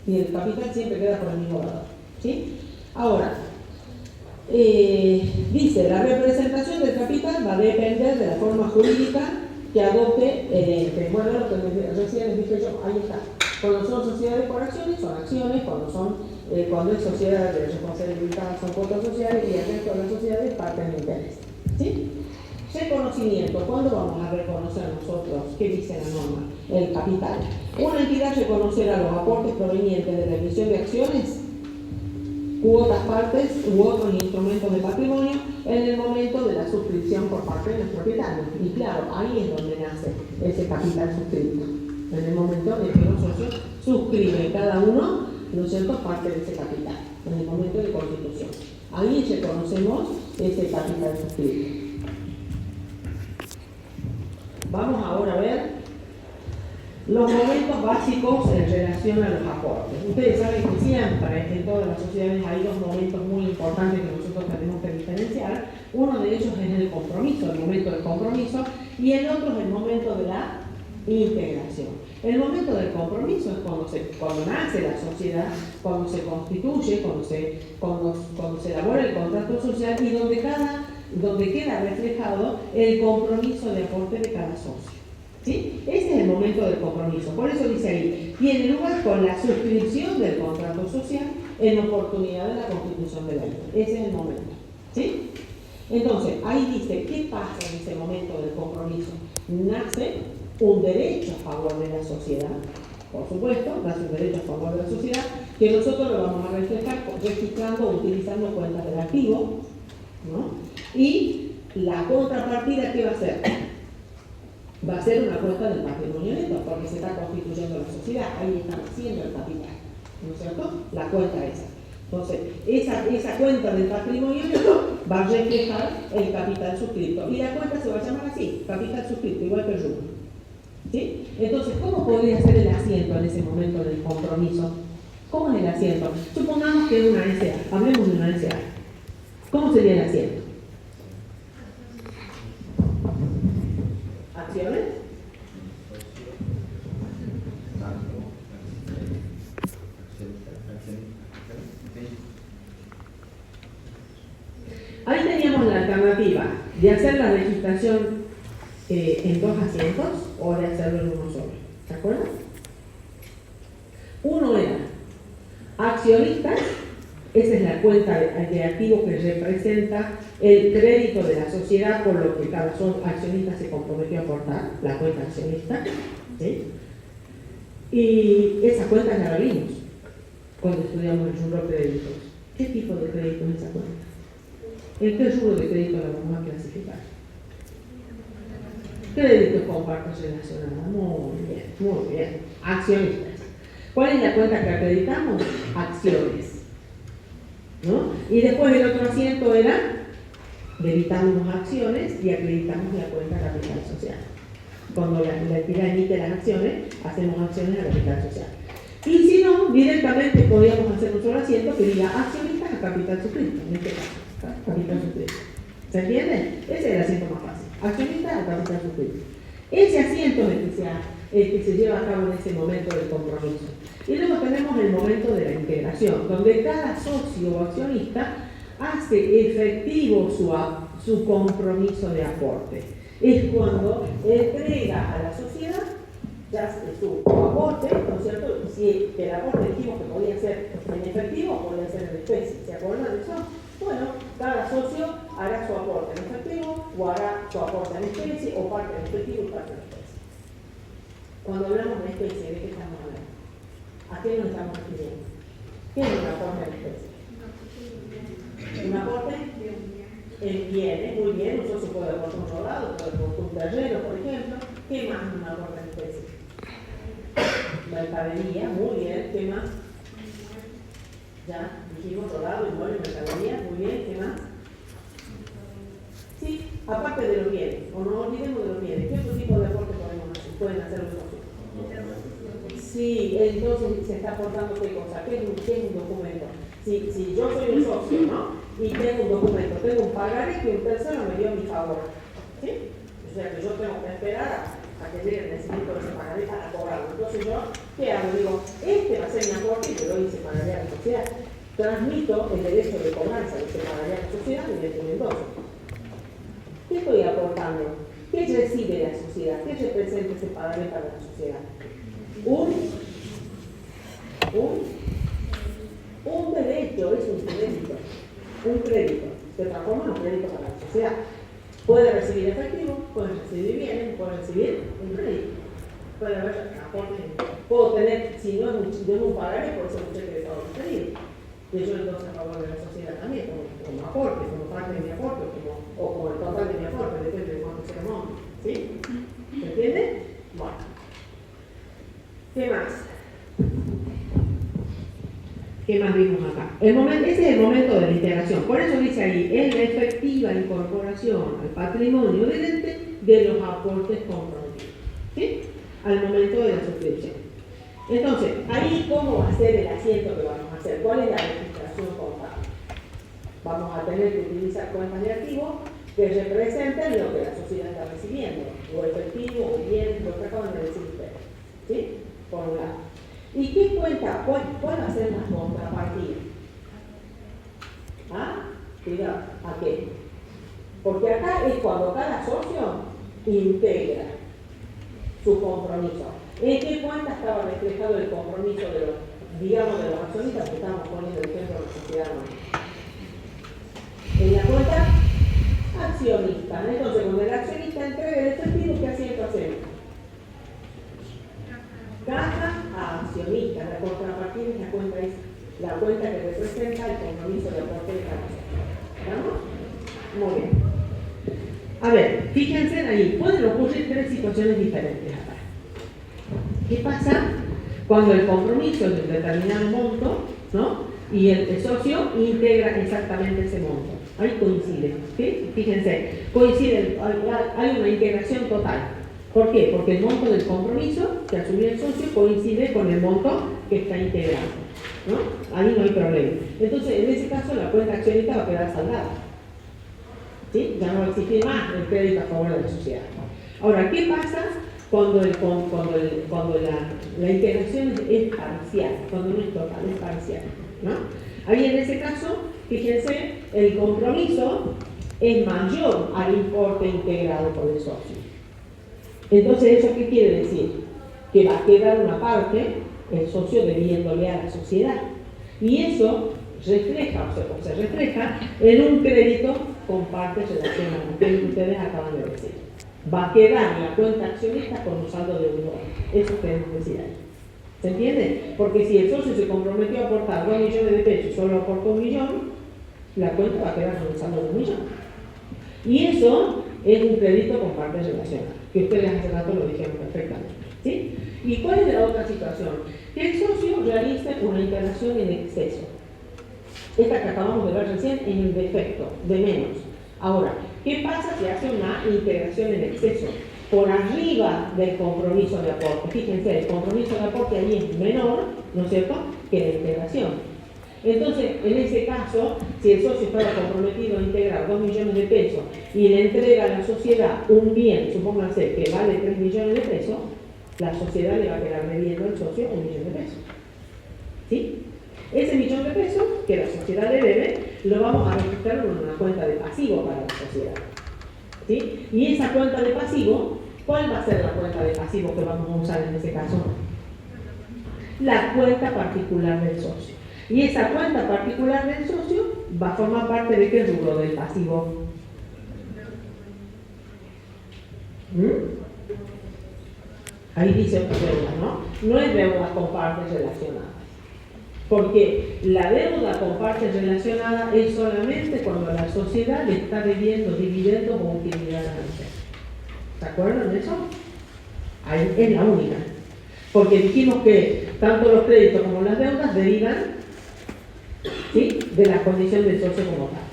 Y el capital siempre queda por el mismo valor. ¿Sí? Ahora, dice, la representación del capital va a depender de la forma jurídica que adopte el ente. Bueno, lo que recién les dije yo, ahí está. Cuando son sociedades por acciones, son acciones. Cuando es sociedad de responsabilidad, son cuotas sociales. Y el resto de las sociedades parten de interés. ¿Sí? Reconocimiento. ¿Cuándo vamos a reconocer nosotros? ¿Qué dice la norma? El capital. Una entidad reconocerá los aportes provenientes de la emisión de acciones, cuotas, partes u otros instrumentos de patrimonio en el momento de la suscripción por parte de los propietarios. Y claro, ahí es donde nace ese capital suscrito. En el momento en que los socios suscriben cada uno, ¿no es cierto?, parte de ese capital, en el momento de constitución. Ahí reconocemos ese capital suscrito. Vamos ahora a ver los momentos básicos en relación a los aportes. Ustedes saben que siempre en todas las sociedades hay dos momentos muy importantes que nosotros tenemos que diferenciar. Uno de ellos es el compromiso, el momento del compromiso, y el otro es el momento de la integración. El momento del compromiso es cuando nace la sociedad, cuando se constituye, cuando se elabora el contrato social y donde queda reflejado el compromiso de aporte de cada socio. ¿Sí? Ese es el momento del compromiso. Por eso dice ahí, tiene lugar con la suscripción del contrato social en oportunidad de la constitución de la ley. Ese es el momento. ¿Sí? Entonces, ahí dice, ¿qué pasa en ese momento del compromiso? Nace un derecho a favor de la sociedad, por supuesto, nace un derecho a favor de la sociedad, que nosotros lo vamos a reflejar registrando o utilizando cuentas del activo, ¿no? Y la contrapartida, ¿qué va a ser? Va a ser una cuenta del patrimonio neto, porque se está constituyendo la sociedad, ahí está haciendo el capital, ¿no es cierto? La cuenta esa. Entonces, esa cuenta del patrimonio neto va a reflejar el capital suscrito. Y la cuenta se va a llamar así, capital suscrito, igual que el rubro. ¿Sí? Entonces, ¿cómo podría ser el asiento en ese momento del compromiso? ¿Cómo es el asiento? Supongamos que es una SA, hablemos de una SA. ¿Cómo sería el asiento? ¿Acciones? Ahí teníamos la alternativa de hacer la registración en dos asientos o de hacerlo en uno solo. ¿Se acuerdan? Uno era accionistas, esa es la cuenta de activos que representa el crédito de la sociedad por lo que cada accionista se comprometió a aportar, la cuenta accionista. ¿Sí? Y esa cuenta ya la vimos cuando estudiamos el rubro de créditos. ¿Qué tipo de crédito es esa cuenta? ¿En qué rubro de crédito la vamos a clasificar? Créditos con partes relacionadas. Muy bien, muy bien. Accionistas. ¿Cuál es la cuenta que acreditamos? Acciones. ¿No? Y después el otro asiento era, debitamos acciones y acreditamos la cuenta capital social. Cuando la entidad emite las acciones, hacemos acciones a capital social. Y si no, directamente podríamos hacer un solo asiento que diga accionistas a capital suscrito, en este caso, capital suscrito. ¿Se entiende? Ese es el asiento más fácil. Accionistas a capital suscrito. Ese asiento es el que se lleva a cabo en ese momento del compromiso. Y luego tenemos el momento de la integración, donde cada socio o accionista hace efectivo su compromiso de aporte. Es cuando entrega a la sociedad ya su aporte, ¿no es cierto? Si el aporte dijimos que podía ser en efectivo o podía ser en especie. ¿Se acuerdan de eso? Bueno, cada socio hará su aporte en efectivo o hará su aporte en especie o parte en efectivo y parte en especie. Cuando hablamos de especie, ¿de qué estamos hablando? ¿A qué nos estamos refiriendo? ¿Qué es un aporte en especie? Un aporte en bienes, muy bien, un socio puede aportar un rodado, puede aportar un terreno, por ejemplo. ¿Qué más es un aporte en especie? Mercadería, muy bien, ¿qué más? Ya dijimos rodado, inmueble, mercadería, muy bien, ¿qué más? Sí, aparte de los bienes, o no olvidemos de los bienes, ¿qué otro tipo de aporte pueden hacer los socios? Sí, entonces se está aportando qué cosa, ¿qué es un documento? Si yo soy un socio, ¿no? Y tengo un documento, tengo un pagaré que un tercero me dio a mi favor, ¿sí? O sea que yo tengo que esperar a que llegue el vencimiento de ese pagaré para cobrarlo. Entonces yo, ¿qué hago? Digo, este va a ser mi aporte y le doy ese pagaré a la sociedad. Transmito el derecho de cobranza de ese pagaré a la sociedad mediante un endoso. ¿Qué estoy aportando? ¿Qué recibe la sociedad? ¿Qué representa ese pagaré para la sociedad? Un derecho, es un crédito. Un crédito. Se transforma en un crédito para la sociedad. Puede recibir efectivo, puede recibir bienes, puede recibir un crédito. Puede haber aportes. Puedo tener, si no es un pagaré, puede ser un cheque de pago diferido. Y yo entonces a favor de la sociedad también, como aporte, como parte de mi aporte, o como el total de mi aporte, depende de cuánto se remonte. ¿Sí? ¿Se entiende? Bueno. ¿Qué más? ¿Qué más vimos acá? Ese es el momento de la integración. Por eso dice ahí, es la efectiva incorporación al patrimonio del ente de los aportes comprometidos. ¿Sí? Al momento de la suscripción. Entonces, ahí ¿cómo va a ser el asiento que vamos a hacer? ¿Cuál es la registración contable? Vamos a tener que utilizar cuentas de activos que representen lo que la sociedad está recibiendo, o efectivo, o bien, lo que acaban de decir ustedes. ¿Sí? Por un lado. ¿Y qué cuenta? ¿Cuál va a ser la contrapartida? ¿Ah? Cuidado, ¿a qué? Porque acá es cuando cada socio integra su compromiso. ¿En qué cuenta estaba reflejado el compromiso de los, digamos, de los accionistas? Que estamos poniendo el ejemplo de la sociedad. En la cuenta accionista. Entonces, cuando el accionista entrega el efectivo, ¿qué asiento hacemos? Caja a accionista. La contrapartida es la cuenta que representa el compromiso de aporte de cada acción. ¿Estamos? Muy bien. A ver, fíjense ahí, pueden ocurrir tres situaciones diferentes acá. ¿Qué pasa cuando el compromiso es de un determinado monto, ¿no? Y el socio integra exactamente ese monto? Ahí coincide, ¿sí? Fíjense, coincide, hay una integración total. ¿Por qué? Porque el monto del compromiso que asumió el socio coincide con el monto que está integrado, ¿no? Ahí no hay problema. Entonces, en ese caso, la cuenta accionista va a quedar saldada. ¿Sí? Ya no va a existir más el crédito a favor de la sociedad. Ahora, ¿qué pasa cuando la integración es parcial? Cuando no es total, es parcial, ¿no? Ahí en ese caso, fíjense, el compromiso es mayor al importe integrado por el socio. Entonces, ¿eso qué quiere decir? Que va a quedar una parte, el socio debiéndole a la sociedad. Y eso se refleja en un crédito con partes relacionadas, que ustedes acaban de decir. Va a quedar la cuenta accionista con un saldo de 1 dólar. Eso queremos decir ahí. ¿Se entiende? Porque si el socio se comprometió a aportar 2 millones de pesos y solo aportó 1 millón, la cuenta va a quedar con un saldo de 1 millón. Y eso es un crédito con partes relacionadas, que ustedes hace rato lo dijeron perfectamente. ¿Sí? ¿Y cuál es la otra situación? Que el socio realice una integración en exceso. Esta que acabamos de ver recién es el defecto, de menos. Ahora, ¿qué pasa si hace una integración en exceso? Por arriba del compromiso de aporte. Fíjense, el compromiso de aporte ahí es menor, ¿no es cierto?, que la integración. Entonces, en ese caso, si el socio estaba comprometido a integrar 2 millones de pesos y le entrega a la sociedad un bien, supónganse que vale 3 millones de pesos, la sociedad le va a quedar debiendo al socio 1 millón de pesos. ¿Sí? Ese millón de pesos que la sociedad le debe, lo vamos a registrar en una cuenta de pasivo para la sociedad. ¿Sí? Y esa cuenta de pasivo, ¿cuál va a ser la cuenta de pasivo que vamos a usar en ese caso? La cuenta particular del socio. Y esa cuenta particular del socio va a formar parte de qué rubro del pasivo. Ahí dice deuda, ¿no? No es deuda con partes relacionadas. Porque la deuda con partes relacionadas es solamente cuando la sociedad le está debiendo dividendos o utilidad ganancia. ¿Se acuerdan de eso? Ahí es la única. Porque dijimos que tanto los créditos como las deudas derivan, ¿sí?, de la condición del socio como tal.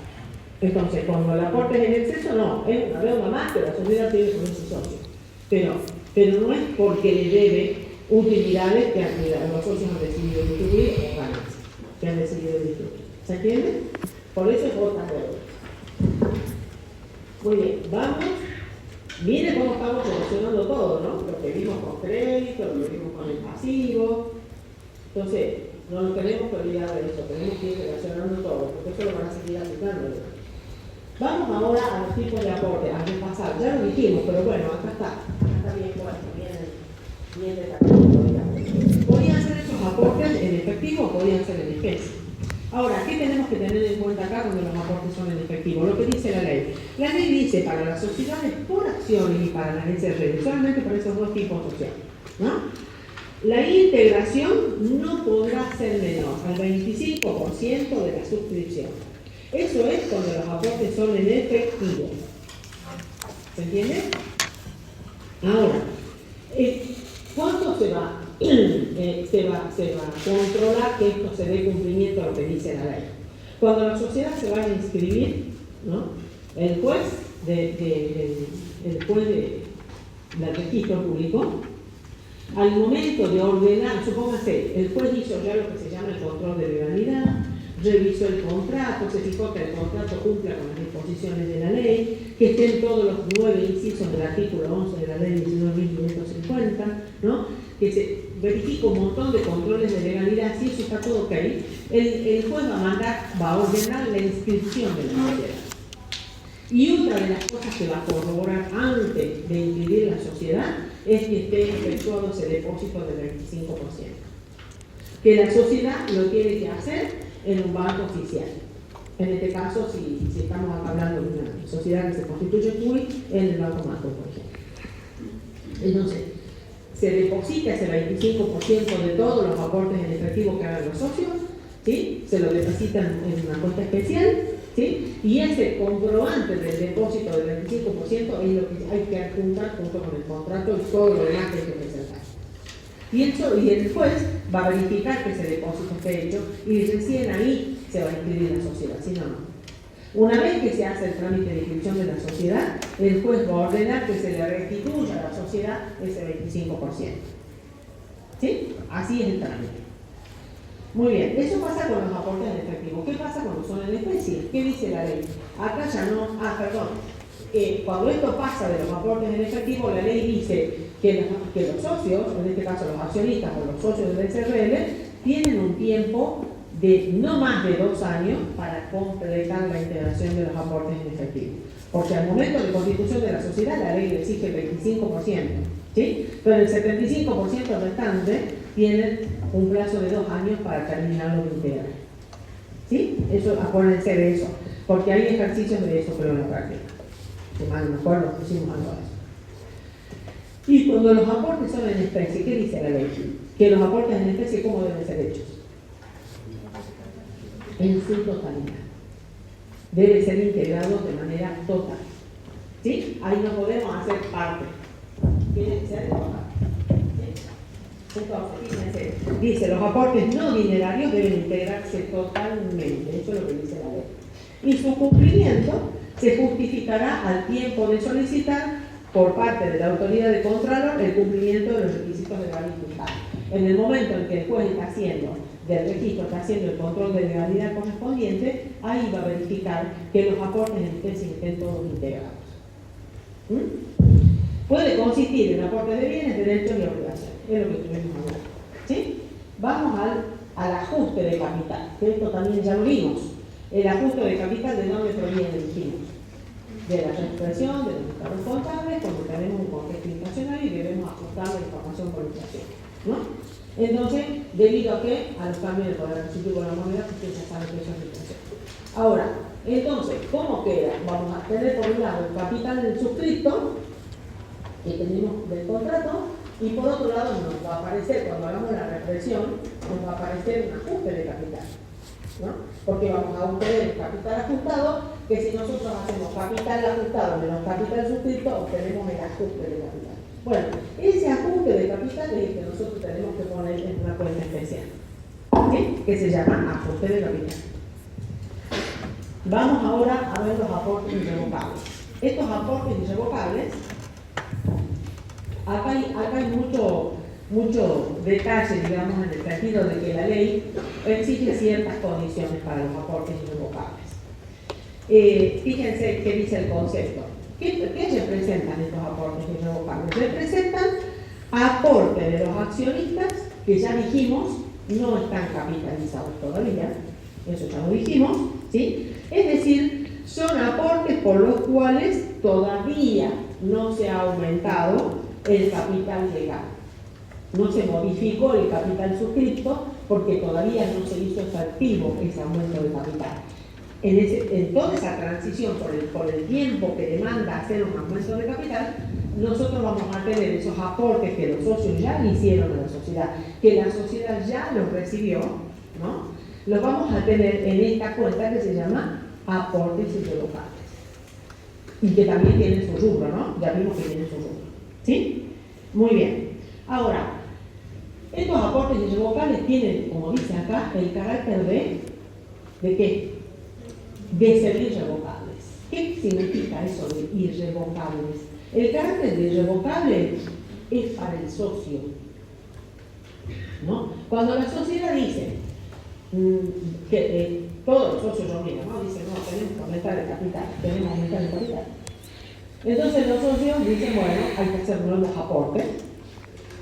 Entonces, cuando el aporte es en exceso, no, es una deuda más que la sociedad tiene con ese socio. Pero no es porque le debe utilidades que los socios han decidido distribuir o ganancias que han decidido distribuir. ¿Se entiende? Por eso es otra deuda. Muy bien, vamos. Miren cómo estamos relacionando todo, ¿no? Lo que vimos con crédito, lo que vimos con el pasivo. Entonces, no nos tenemos que olvidar de eso, tenemos que ir relacionando todo, porque eso lo van a seguir aplicando. Vamos ahora a los tipos de aporte, a repasar. Ya lo dijimos, pero bueno, acá está bien puesto, bien detallado. Podían ser esos aportes en efectivo o podían ser en especie. Ahora, ¿qué tenemos que tener en cuenta acá cuando los aportes son en efectivo? Lo que dice la ley. La ley dice para las sociedades por acciones y para las SRL, solamente para esos dos tipos de opciones, ¿no? La integración no podrá ser menor al 25% de la suscripción. Eso es cuando los aportes son en efectivo. ¿Se entiende? Ahora, ¿cuánto se va a controlar que esto se dé cumplimiento a lo que dice la ley? Cuando la sociedad se vaya a inscribir, ¿no? El juez del registro público, al momento de ordenar, supóngase, el juez hizo ya lo que se llama el control de legalidad, revisó el contrato, se fijó que el contrato cumpla con las disposiciones de la ley, que estén todos los 9 incisos del artículo 11 de la ley 19.550, ¿no? Que se verifica un montón de controles de legalidad. Si eso está todo ok, el juez va a ordenar la inscripción de la sociedad. Y otra de las cosas que va a corroborar antes de inscribir la sociedad es que esté efectuado ese depósito del 25%. Que la sociedad lo tiene que hacer en un banco oficial. En este caso, si estamos hablando de una sociedad que se constituye en el Banco Macro, por ejemplo. Entonces, se deposita ese 25% de todos los aportes en efectivo que hagan los socios, ¿sí? Se lo depositan en una cuenta especial, ¿sí? Y ese comprobante del depósito del 25% es lo que hay que adjuntar junto con el contrato y todo lo demás que hay que presentar. Y el juez va a verificar que ese depósito esté hecho y recién ahí se va a inscribir la sociedad, si no, no. Una vez que se hace el trámite de inscripción de la sociedad, el juez va a ordenar que se le restituya a la sociedad ese 25%. ¿Sí? Así es el trámite. Muy bien, eso pasa con los aportes en efectivo. ¿Qué pasa cuando son en especie? ¿Qué dice la ley? Acá ya no, cuando esto pasa de los aportes en efectivo, la ley dice que los socios, en este caso los accionistas o los socios del SRL, tienen un tiempo de no más de 2 años para completar la integración de los aportes en efectivo. Porque al momento de constitución de la sociedad, la ley le exige el 25%, ¿sí? Pero el 75% restante tienen un plazo de 2 años para terminarlo de integrar. ¿Sí? Eso, acuérdense de eso, porque hay ejercicios de eso, pero en la práctica. Si mal no me acuerdo, pusimos algo de eso. Y cuando los aportes son en especie, ¿qué dice la ley? Que los aportes en especie, ¿cómo deben ser hechos? En su totalidad. Deben ser integrados de manera total. ¿Sí? Ahí no podemos hacer parte. Tiene que ser total. ¿Sí? Entonces, fíjense, dice, los aportes no dinerarios deben integrarse totalmente. Eso es lo que dice la ley. Y su cumplimiento se justificará al tiempo de solicitar por parte de la autoridad de Contralor el cumplimiento de los requisitos legales fiscales. En el momento en que el juez está haciendo del registro, está haciendo el control de legalidad correspondiente, ahí va a verificar que los aportes en especie estén todos integrados. Puede consistir en aportes de bienes, derechos y obligaciones. Es lo que estuvimos hablando. ¿Sí? Vamos al ajuste de capital, que esto también ya lo vimos. El ajuste de capital, ¿de dónde proviene? Dijimos. De la registración, de los estados contables, cuando tenemos un contexto inflacionario y debemos ajustar la información por inflación, ¿no? Entonces, debido a que a los cambios del poder adquisitivo de la moneda, ustedes ya saben que eso es inflación. Ahora, entonces, ¿cómo queda? Vamos a tener por un lado el capital del suscripto que tenemos del contrato, y por otro lado nos va a aparecer, cuando hagamos la represión, nos va a aparecer un ajuste de capital, ¿no? Porque vamos a obtener el capital ajustado, que si nosotros hacemos capital ajustado menos capital suscrito, obtenemos el ajuste de capital. Bueno, ese ajuste de capital es el que nosotros tenemos que poner en una cuenta especial, ¿sí? Que se llama ajuste de capital. Vamos ahora a ver los aportes irrevocables. Estos aportes irrevocables, acá hay mucho detalle, digamos, en el sentido de que la ley exige ciertas condiciones para los aportes irrevocables. Fíjense qué dice el concepto. ¿Qué representan estos aportes irrevocables? Representan aportes de los accionistas que ya dijimos no están capitalizados todavía, eso ya lo dijimos, ¿sí? Es decir, son aportes por los cuales todavía no se ha aumentado el capital legal. No se modificó el capital suscripto porque todavía no se hizo efectivo ese aumento de capital. En toda esa transición, por el tiempo que demanda hacer un aumento de capital, nosotros vamos a tener esos aportes que los socios ya hicieron a la sociedad, que la sociedad ya los recibió, ¿no? Los vamos a tener en esta cuenta que se llama aportes irrevocables. Y que también tienen su rubro, ¿no? Ya vimos que tienen su rubro. ¿Sí? Muy bien. Ahora, estos aportes irrevocables tienen, como dice acá, el carácter ¿de qué? De ser irrevocables. ¿Qué significa eso de irrevocables? El carácter de irrevocable es para el socio, ¿no? Cuando la sociedad dice que todos los socios reunidos, ¿no? Dicen, no, tenemos que aumentar el capital, tenemos que aumentar el capital. Entonces los socios dicen, bueno, hay que hacer nuevos aportes.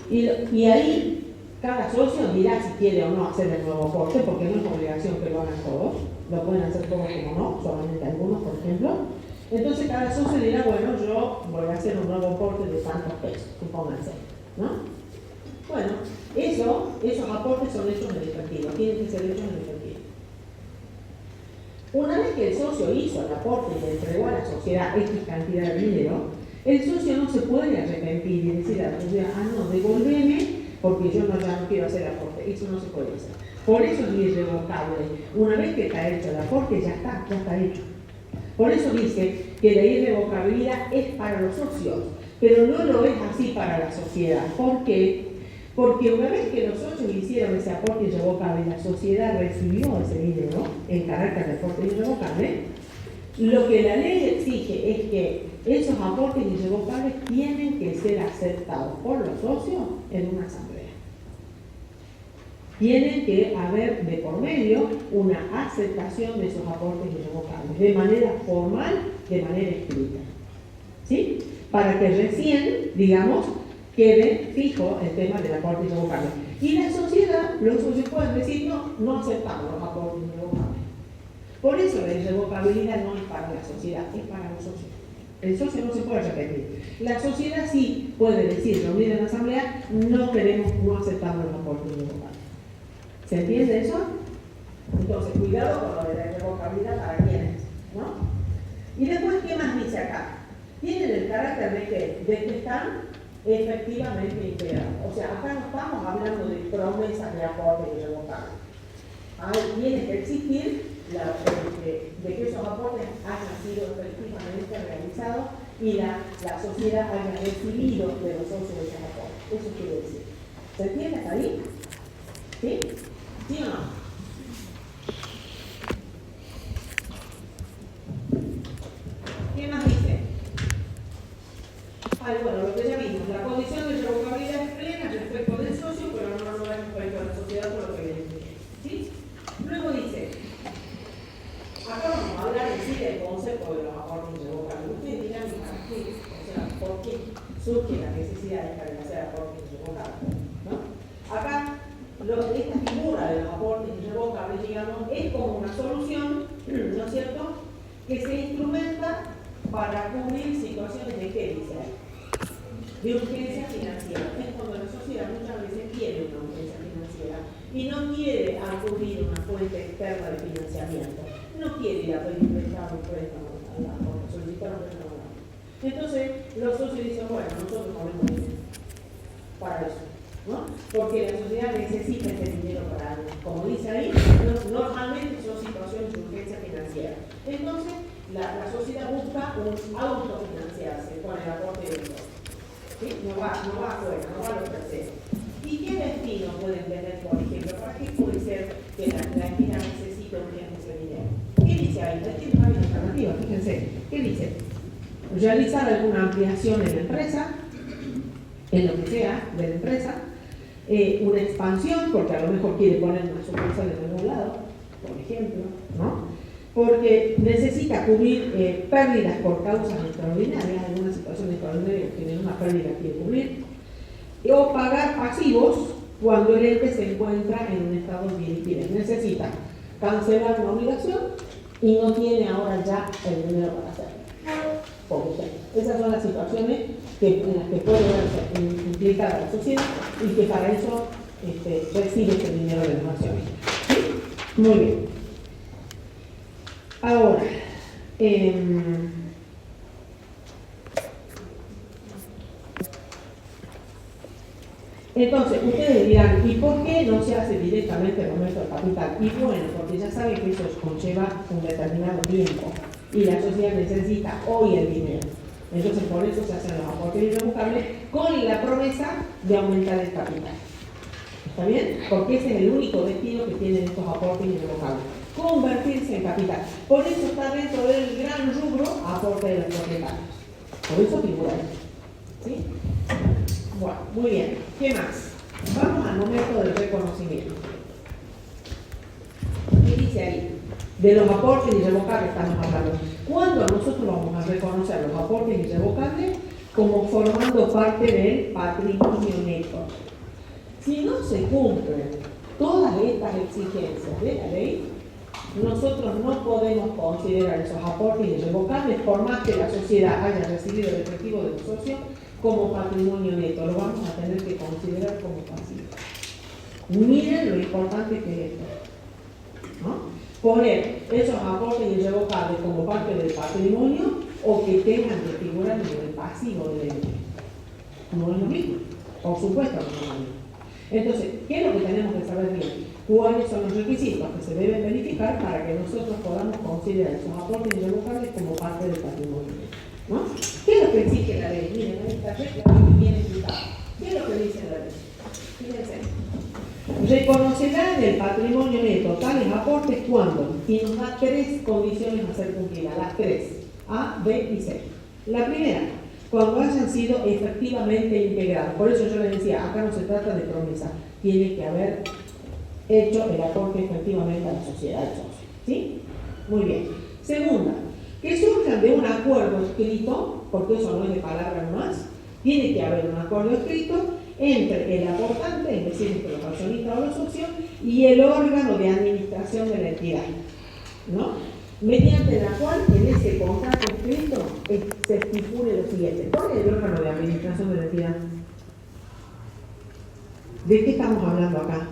Y ahí cada socio dirá si quiere o no hacer el nuevo aporte, porque no es obligación que lo hagan todos. Lo pueden hacer todos como no, solamente algunos, por ejemplo. Entonces cada socio dirá, bueno, yo voy a hacer un nuevo aporte de tantos pesos, supónganse, ¿no? Bueno, esos aportes son hechos en efectivo, tienen que ser hechos en efectivo. Una vez que el socio hizo el aporte y le entregó a la sociedad X cantidad de dinero, el socio no se puede arrepentir y decir a la sociedad, no, devolveme porque yo ya no quiero hacer el aporte. Eso no se puede hacer. Por eso es irrevocable. Una vez que está hecho el aporte, ya está hecho. Por eso dice que la irrevocabilidad es para los socios, pero no lo es así para la sociedad. ¿Por qué? Porque una vez que los socios hicieron ese aporte irrevocable y la sociedad recibió ese dinero en carácter de aporte irrevocable, lo que la ley exige es que esos aportes irrevocables tienen que ser aceptados por los socios en una asamblea. Tiene que haber de por medio una aceptación de esos aportes irrevocables, de manera formal, de manera escrita. ¿Sí? Para que recién, digamos, quede fijo el tema del aporte irrevocable. Y la sociedad, los socios pueden decir, no aceptamos los aportes irrevocables. Por eso la irrevocabilidad no es para la sociedad, es para los socios. El socio no se puede repetir. La sociedad sí puede decir, reunida en la asamblea, no aceptamos los aportes irrevocables. ¿Se entiende eso? Entonces, cuidado con lo de la irrevocabilidad para quienes, ¿no? Y después, ¿qué más dice acá? Tienen el carácter de que están efectivamente integrados. O sea, acá no estamos hablando de promesas de aporte irrevocable. Tiene que existir de que esos aportes hayan sido efectivamente realizados y la sociedad haya recibido de los socios de esos aportes. Eso quiere decir. ¿Se entiende hasta ahí? ¿Sí? ¿Sí o no? ¿Qué más dice? Bueno, lo que ya vimos, la condición de irrevocabilidad es plena respecto del socio, pero no lo es respecto a la sociedad por lo que viene. ¿Sí? Luego dice, acá vamos a hablar en sí del concepto de los aportes irrevocables. Ustedes dirán, ¿para qué? O sea, ¿por qué surge la necesidad de establecer aportes irrevocables? ¿No? Acá, esta figura de los aportes irrevocables, digamos, es como una solución, ¿no es cierto?, que se instrumenta para cubrir situaciones de ¿qué dice? De urgencia financiera. Es cuando la sociedad muchas veces quiere una urgencia financiera y no quiere acudir a una fuente externa de financiamiento. No quiere ir a pedir prestado o solicitar un préstamo. Entonces, los socios dicen, bueno, nosotros ponemos dinero para eso, ¿no? Porque la sociedad necesita ese dinero para algo. Como dice ahí, normalmente son situaciones de urgencia financiera. Entonces, la sociedad busca un autofinanciarse con el aporte de los. ¿Sí? No va afuera, no va a los terceros. ¿Y qué destino pueden tener, por ejemplo? ¿Para qué puede ser que la entidad necesite urgente ese dinero? ¿Qué dice ahí? Tiene varias alternativas, fíjense. ¿Qué dice? Realizar alguna ampliación en la empresa, en lo que sea de la empresa, una expansión, porque a lo mejor quiere poner una sucursal en algún lado, por ejemplo, ¿no? Porque necesita cubrir pérdidas por causas extraordinarias, alguna situación extraordinaria que tiene una pérdida que quiere cubrir, o pagar pasivos cuando el ente se encuentra en un estado de liquidez. Necesita cancelar una obligación y no tiene ahora ya el dinero para hacerlo. Por ejemplo, esas son las situaciones en las que puede verse implicada la sociedad y que para eso recibe este dinero de los accionistas. ¿Sí? Muy bien. Ahora, entonces, ustedes dirán, ¿y por qué no se hace directamente el aumento del capital? Y bueno, porque ya saben que eso conlleva un determinado tiempo y la sociedad necesita hoy el dinero. Entonces, por eso se hacen los aportes irrevocables con la promesa de aumentar el capital. ¿Está bien? Porque ese es el único destino que tienen estos aportes irrevocables. Convertirse en capital. Por eso está dentro del gran rubro aporte de los propietarios. Por eso figura ahí. ¿Sí? Bueno, muy bien. ¿Qué más? Vamos al momento del reconocimiento. ¿Qué dice ahí? De los aportes irrevocables estamos hablando. ¿Cuándo nosotros vamos a reconocer los aportes irrevocables como formando parte del patrimonio neto? Si no se cumplen todas estas exigencias de la ley, nosotros no podemos considerar esos aportes irrevocables por más que la sociedad haya recibido el efectivo del socio como patrimonio neto. Lo vamos a tener que considerar como pasivo. Miren lo importante que es esto, ¿no? Poner esos aportes irrevocables como parte del patrimonio o que tengan que figurar en el pasivo del ente. No es lo mismo. Por supuesto que no es lo mismo. Entonces, ¿qué es lo que tenemos que saber bien? ¿Cuáles son los requisitos que se deben verificar para que nosotros podamos considerar esos aportes irrevocables como parte del patrimonio? ¿No? ¿Qué es lo que exige la ley? Miren, esta regla viene explicada. ¿Qué es lo que dice la ley? Fíjense. Reconocerá en el patrimonio neto tales aportes cuando, y nos da 3 condiciones a ser cumplidas, las 3, A, B y C. La primera, cuando hayan sido efectivamente integrados. Por eso yo les decía, acá no se trata de promesa, tiene que haber hecho el aporte efectivamente a la sociedad del socio. ¿Sí? Muy bien. Segunda, que surjan de un acuerdo escrito, porque eso no es de palabra nomás, tiene que haber un acuerdo escrito entre el aportante, es decir, entre los accionistas o los socios, y el órgano de administración de la entidad, ¿no? Mediante la cual en ese contrato escrito se estipule lo siguiente. ¿Cuál es el órgano de administración de la entidad? ¿De qué estamos hablando acá?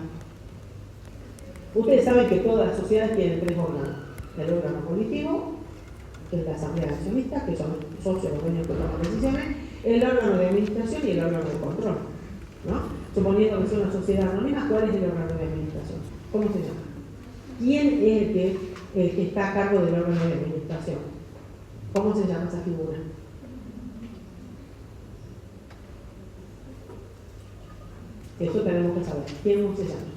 Ustedes saben que todas las sociedades tienen 3 órganos. El órgano político, que es la asamblea de accionistas, que son socios o dueños que toman decisiones, el órgano de administración y el órgano de control, ¿no? Suponiendo que es una sociedad anónima, ¿cuál es el órgano de administración? ¿Cómo se llama? ¿Quién es el que está a cargo del órgano de administración? ¿Cómo se llama esa figura? Eso tenemos que saber. ¿Quién se llama?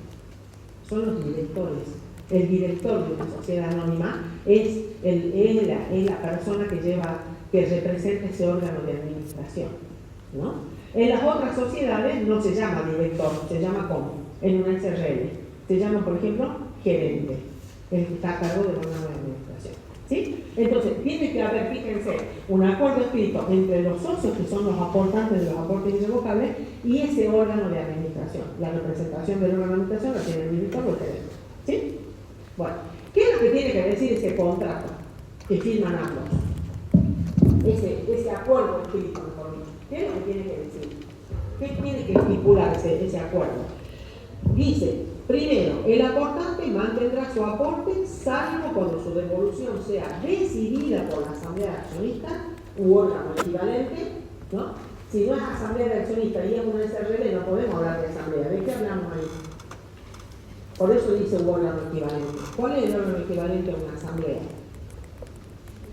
Son los directores. El director de una sociedad anónima es la persona que representa ese órgano de administración, ¿no? En las otras sociedades no se llama director, se llama ¿cómo? En una SRL. Se llama, por ejemplo, gerente, el que está a cargo del órgano de administración. ¿Sí? Entonces, tiene que haber, fíjense, un acuerdo escrito entre los socios, que son los aportantes de los aportes irrevocables, y ese órgano de administración. La representación del órgano de administración la tiene el director o el gerente. ¿Sí? Bueno, ¿qué es lo que tiene que decir ese contrato que firman ambos? Ese acuerdo escrito, mejor dicho. ¿Qué es lo que tiene que decir? ¿Qué tiene que estipular ese acuerdo? Dice, primero, el aportante mantendrá su aporte salvo cuando su devolución sea decidida por la asamblea de accionistas u órgano equivalente, ¿no? Si no es asamblea de accionistas y es una SRL, no podemos hablar de asamblea. ¿De qué hablamos ahí? Por eso dice un órgano equivalente. ¿Cuál es el órgano equivalente a una asamblea?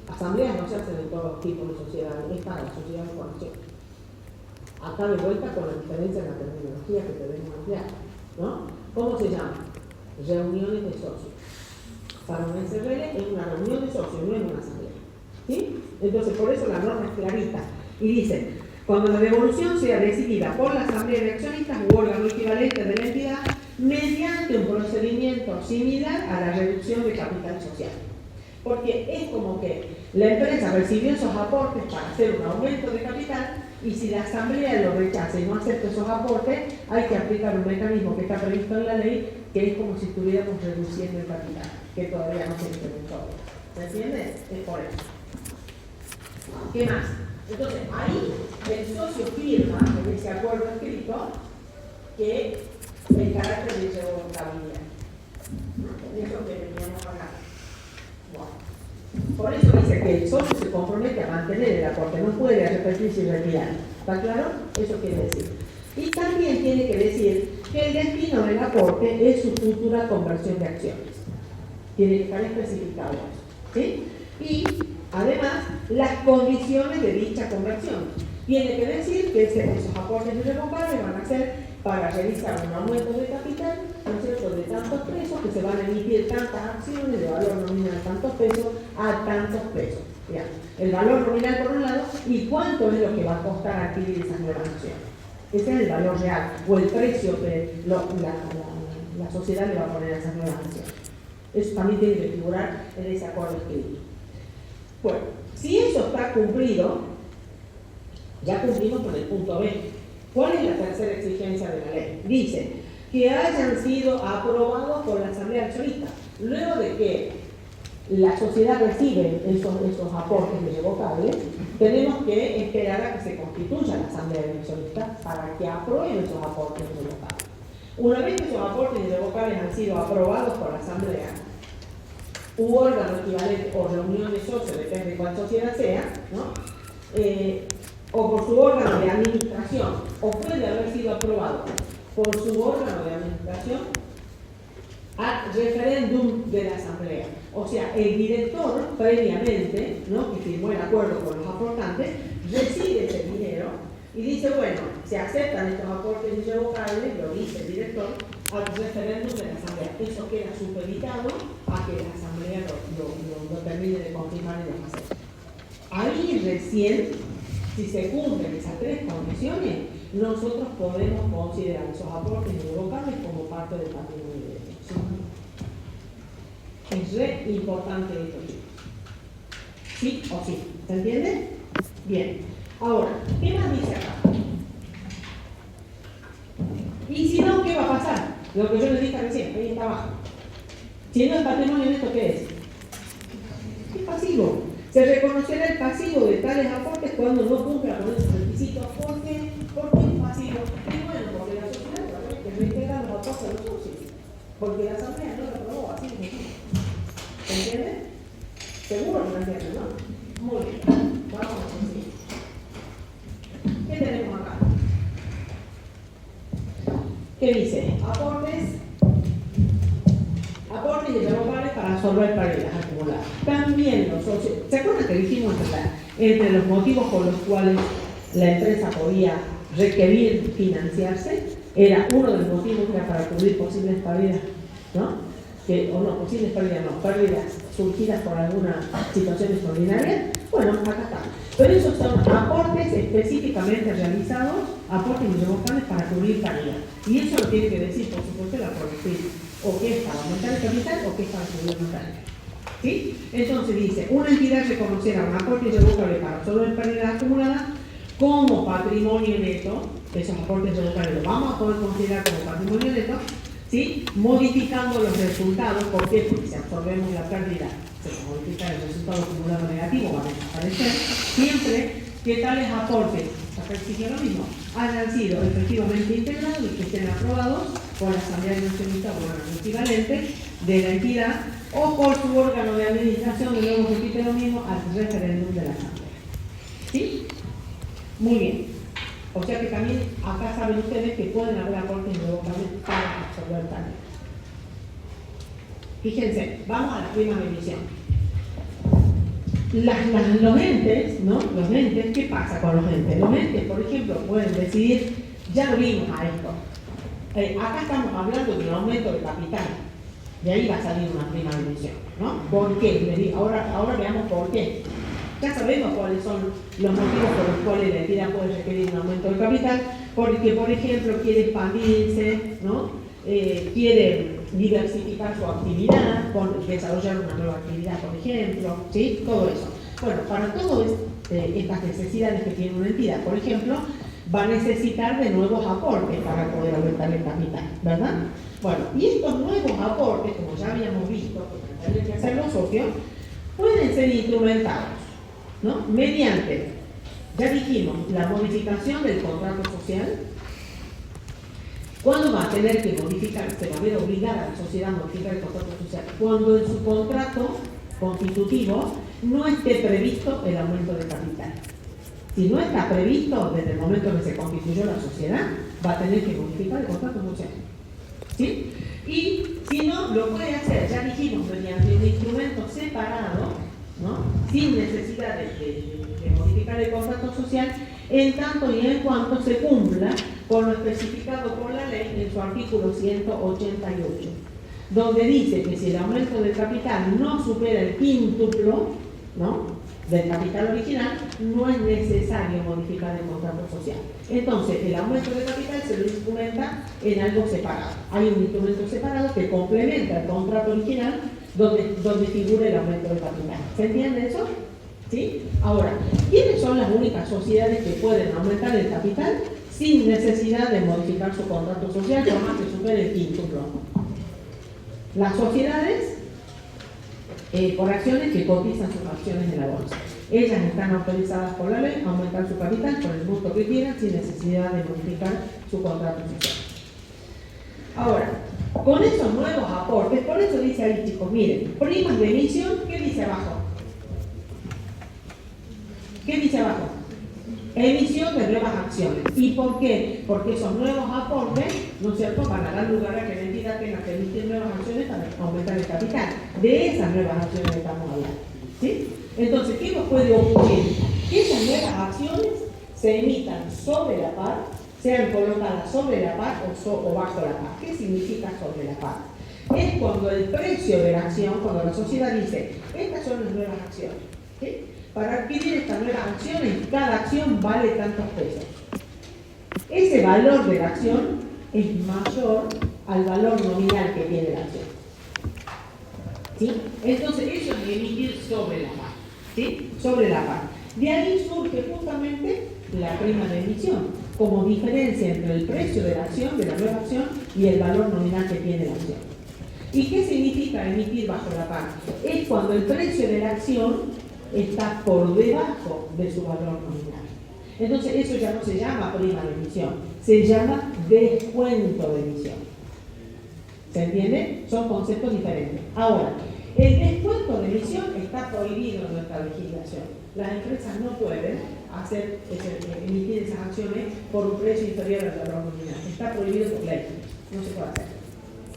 Asambleas no se hacen en todos tipos de sociedades, es para la sociedad de conexión. Acá de vuelta con la diferencia en la terminología que debemos emplear, ¿no? ¿Cómo se llama? Reuniones de socios. Para una SRL es una reunión de socios, no es una asamblea. ¿Sí? Entonces, por eso la norma es clarita. Y dice, cuando la devolución sea decidida por la asamblea de accionistas u órgano equivalente de la entidad, mediante un procedimiento similar a la reducción de capital social. Porque es como que la empresa recibió esos aportes para hacer un aumento de capital y si la asamblea lo rechaza y no acepta esos aportes, hay que aplicar un mecanismo que está previsto en la ley, que es como si estuviéramos reduciendo el capital, que todavía no se implementó. ¿Se entiende? Es por eso. ¿Qué más? Entonces, ahí el socio firma en ese acuerdo escrito que el carácter de irrevocabilidad. Eso que veníamos acá. Bueno, por eso dice que el socio se compromete a mantener el aporte, no puede repetirse y retirar. ¿Está claro? Eso quiere decir. Y también tiene que decir que el destino del aporte es su futura conversión de acciones. Tiene que estar especificado eso. ¿Sí? Y además, las condiciones de dicha conversión. Tiene que decir que esos aportes irrevocables van a ser para realizar un aumento de capital, ¿no es cierto?, de tantos pesos, que se van a emitir tantas acciones de valor nominal tantos pesos a tantos pesos. ¿Ya? El valor nominal por un lado y cuánto es lo que va a costar adquirir esas nuevas acciones. Ese es el valor real o el precio que la sociedad le va a poner a esas nuevas acciones. Eso también tiene que figurar en ese acuerdo escrito. Bueno, si eso está cumplido, ya cumplimos con el punto B. ¿Cuál es la tercera exigencia de la ley? Dice que hayan sido aprobados por la Asamblea Accionista. Luego de que la sociedad recibe esos aportes irrevocables, tenemos que esperar a que se constituya la Asamblea de Accionistas para que aprueben esos aportes irrevocables. Una vez que esos aportes irrevocables han sido aprobados por la Asamblea, u órgano equivalente o reunión de socios, depende de cuál sociedad sea, ¿no? O por su órgano de administración, o puede haber sido aprobado por su órgano de administración a referéndum de la Asamblea. O sea, el director previamente, ¿no?, que firmó el acuerdo con los aportantes, recibe ese dinero y dice, bueno, se aceptan estos aportes irrevocables, lo dice el director, al referéndum de la Asamblea. Eso queda supeditado a que la Asamblea lo termine de confirmar y lo acepte. Ahí recién, si se cumplen esas tres condiciones, nosotros podemos considerar esos aportes irrevocables como parte del patrimonio de derecho. Es re importante esto, chicos. ¿Sí o sí? ¿Se entiende? Bien. Ahora, ¿qué más dice acá? Y si no, ¿qué va a pasar? Lo que yo les dije recién, ahí está abajo. Si no es patrimonio neto, ¿qué es? Es pasivo. Se reconocerá el pasivo de tales aportes cuando no cumpla con esos requisitos. ¿Por qué? Porque es pasivo. Y bueno, porque la sociedad que reintegra los aportes a los socios. Porque la Asamblea no lo aprobó, así de sencillo. ¿Se entiende? Seguro que lo entienden, ¿no? Muy bien. Vamos a seguir. ¿Qué tenemos acá? ¿Qué dice? Aportes irrevocables para absorber pérdidas acumuladas. También los socios. ¿Se acuerdan que dijimos entre los motivos por los cuales la empresa podía requerir financiarse? Era uno de los motivos era para cubrir posibles pérdidas, ¿no? Posibles pérdidas no, pérdidas surgidas por alguna situación extraordinaria. Bueno, acá está. Pero esos son aportes específicamente realizados, aportes irrevocables para cubrir pérdidas. Y eso lo tiene que decir, por supuesto, la producción. O que es para aumentar el capital o que es para cubrir una pérdida. ¿Sí? Entonces dice, una entidad reconocerá un aporte irrevocable para absorber pérdidas acumuladas como patrimonio neto. Esos aportes irrevocables los vamos a poder considerar como patrimonio neto, ¿sí?, modificando los resultados. ¿Por qué? Porque si absorbemos la pérdida, se modifica el resultado acumulado negativo, va a desaparecer, siempre que tales aportes, acá exige lo mismo, hayan sido efectivamente integrados y que estén aprobados por la Asamblea de Accionistas o órgano equivalente de la entidad o por su órgano de administración, y luego repite lo mismo al referéndum de la Asamblea. ¿Sí? Muy bien. O sea que también acá saben ustedes que pueden haber aportes irrevocables para absorber también. Fíjense, vamos a la prima de emisión. Los entes, ¿no? Los entes, ¿qué pasa con los entes? Los entes, por ejemplo, pueden decidir, ya lo vimos a esto. Acá estamos hablando de un aumento de capital. De ahí va a salir una prima de emisión, ¿no? ¿Por qué? Ahora veamos por qué. Ya sabemos cuáles son los motivos por los cuales la entidad puede requerir un aumento de capital, porque, por ejemplo, quiere expandirse, ¿no? Quiere diversificar su actividad, desarrollar una nueva actividad, por ejemplo, ¿sí? Todo eso. Bueno, para todas estas necesidades que tiene una entidad, por ejemplo, va a necesitar de nuevos aportes para poder aumentar el capital, ¿verdad? Bueno, y estos nuevos aportes, como ya habíamos visto, que tendrían que hacer los socios, pueden ser instrumentados, ¿no? Mediante, ya dijimos, la modificación del contrato social, ¿Cuándo va a tener que modificar, se va a ver obligada a la sociedad a modificar el contrato social? Cuando en su contrato constitutivo no esté previsto el aumento de capital. Si no está previsto desde el momento en que se constituyó la sociedad, va a tener que modificar el contrato social. ¿Sí? Y si no, lo puede hacer, ya dijimos, mediante un instrumento separado, ¿no? Sin necesidad de modificar el contrato social, en tanto y en cuanto se cumpla con lo especificado por la ley en su artículo 188, donde dice que si el aumento del capital no supera el quíntuplo, ¿no?, del capital original, no es necesario modificar el contrato social. Entonces, el aumento de capital se lo instrumenta en algo separado. Hay un instrumento separado que complementa el contrato original donde figura el aumento de capital. ¿Se entiende eso? ¿Sí? Ahora, ¿quiénes son las únicas sociedades que pueden aumentar el capital sin necesidad de modificar su contrato social por más que supere el quíntuplo? Las sociedades por acciones que cotizan sus acciones en la bolsa. Ellas están autorizadas por la ley a aumentar su capital por el monto que quieran sin necesidad de modificar su contrato social. Ahora, con esos nuevos aportes, por eso dice ahí, chicos, miren, primas de emisión, ¿qué dice abajo? ¿Qué dice abajo? Emisión de nuevas acciones. ¿Y por qué? Porque esos nuevos aportes, ¿no es cierto?, van a dar lugar a que la entidad tenga que emitir nuevas acciones para aumentar el capital. De esas nuevas acciones estamos hablando. ¿Sí? Entonces, ¿qué nos puede ocurrir? Que esas nuevas acciones se emitan sobre la par, sean colocadas sobre la par o bajo la par. ¿Qué significa sobre la par? Es cuando el precio de la acción, cuando la sociedad dice, estas son las nuevas acciones, ¿sí? Para adquirir estas nuevas acciones, cada acción vale tantos pesos. Ese valor de la acción es mayor al valor nominal que tiene la acción. ¿Sí? Entonces, eso es emitir sobre la par. ¿Sí? Sobre la par. De ahí surge justamente la prima de emisión, como diferencia entre el precio de la acción, de la nueva acción, y el valor nominal que tiene la acción. ¿Y qué significa emitir bajo la par? Es cuando el precio de la acción está por debajo de su valor nominal. Entonces eso ya no se llama prima de emisión, se llama descuento de emisión. ¿Se entiende? Son conceptos diferentes. Ahora, el descuento de emisión está prohibido en nuestra legislación. Las empresas no pueden emitir esas acciones por un precio inferior al valor nominal. Está prohibido por ley. No se puede hacer,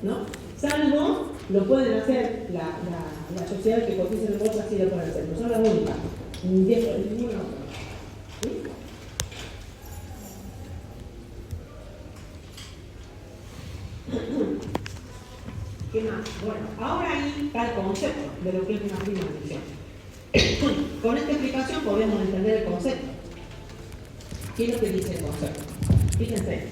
¿no? Salvo, lo pueden hacer la sociedad que cotiza en bolsa, sí lo pueden hacer, no son las únicas, ninguna otra. ¿Sí? ¿Qué más? Bueno, ahora ahí está el concepto de lo que es una prima de emisión. Con esta explicación podemos entender el concepto. ¿Qué es lo que dice el concepto? Fíjense.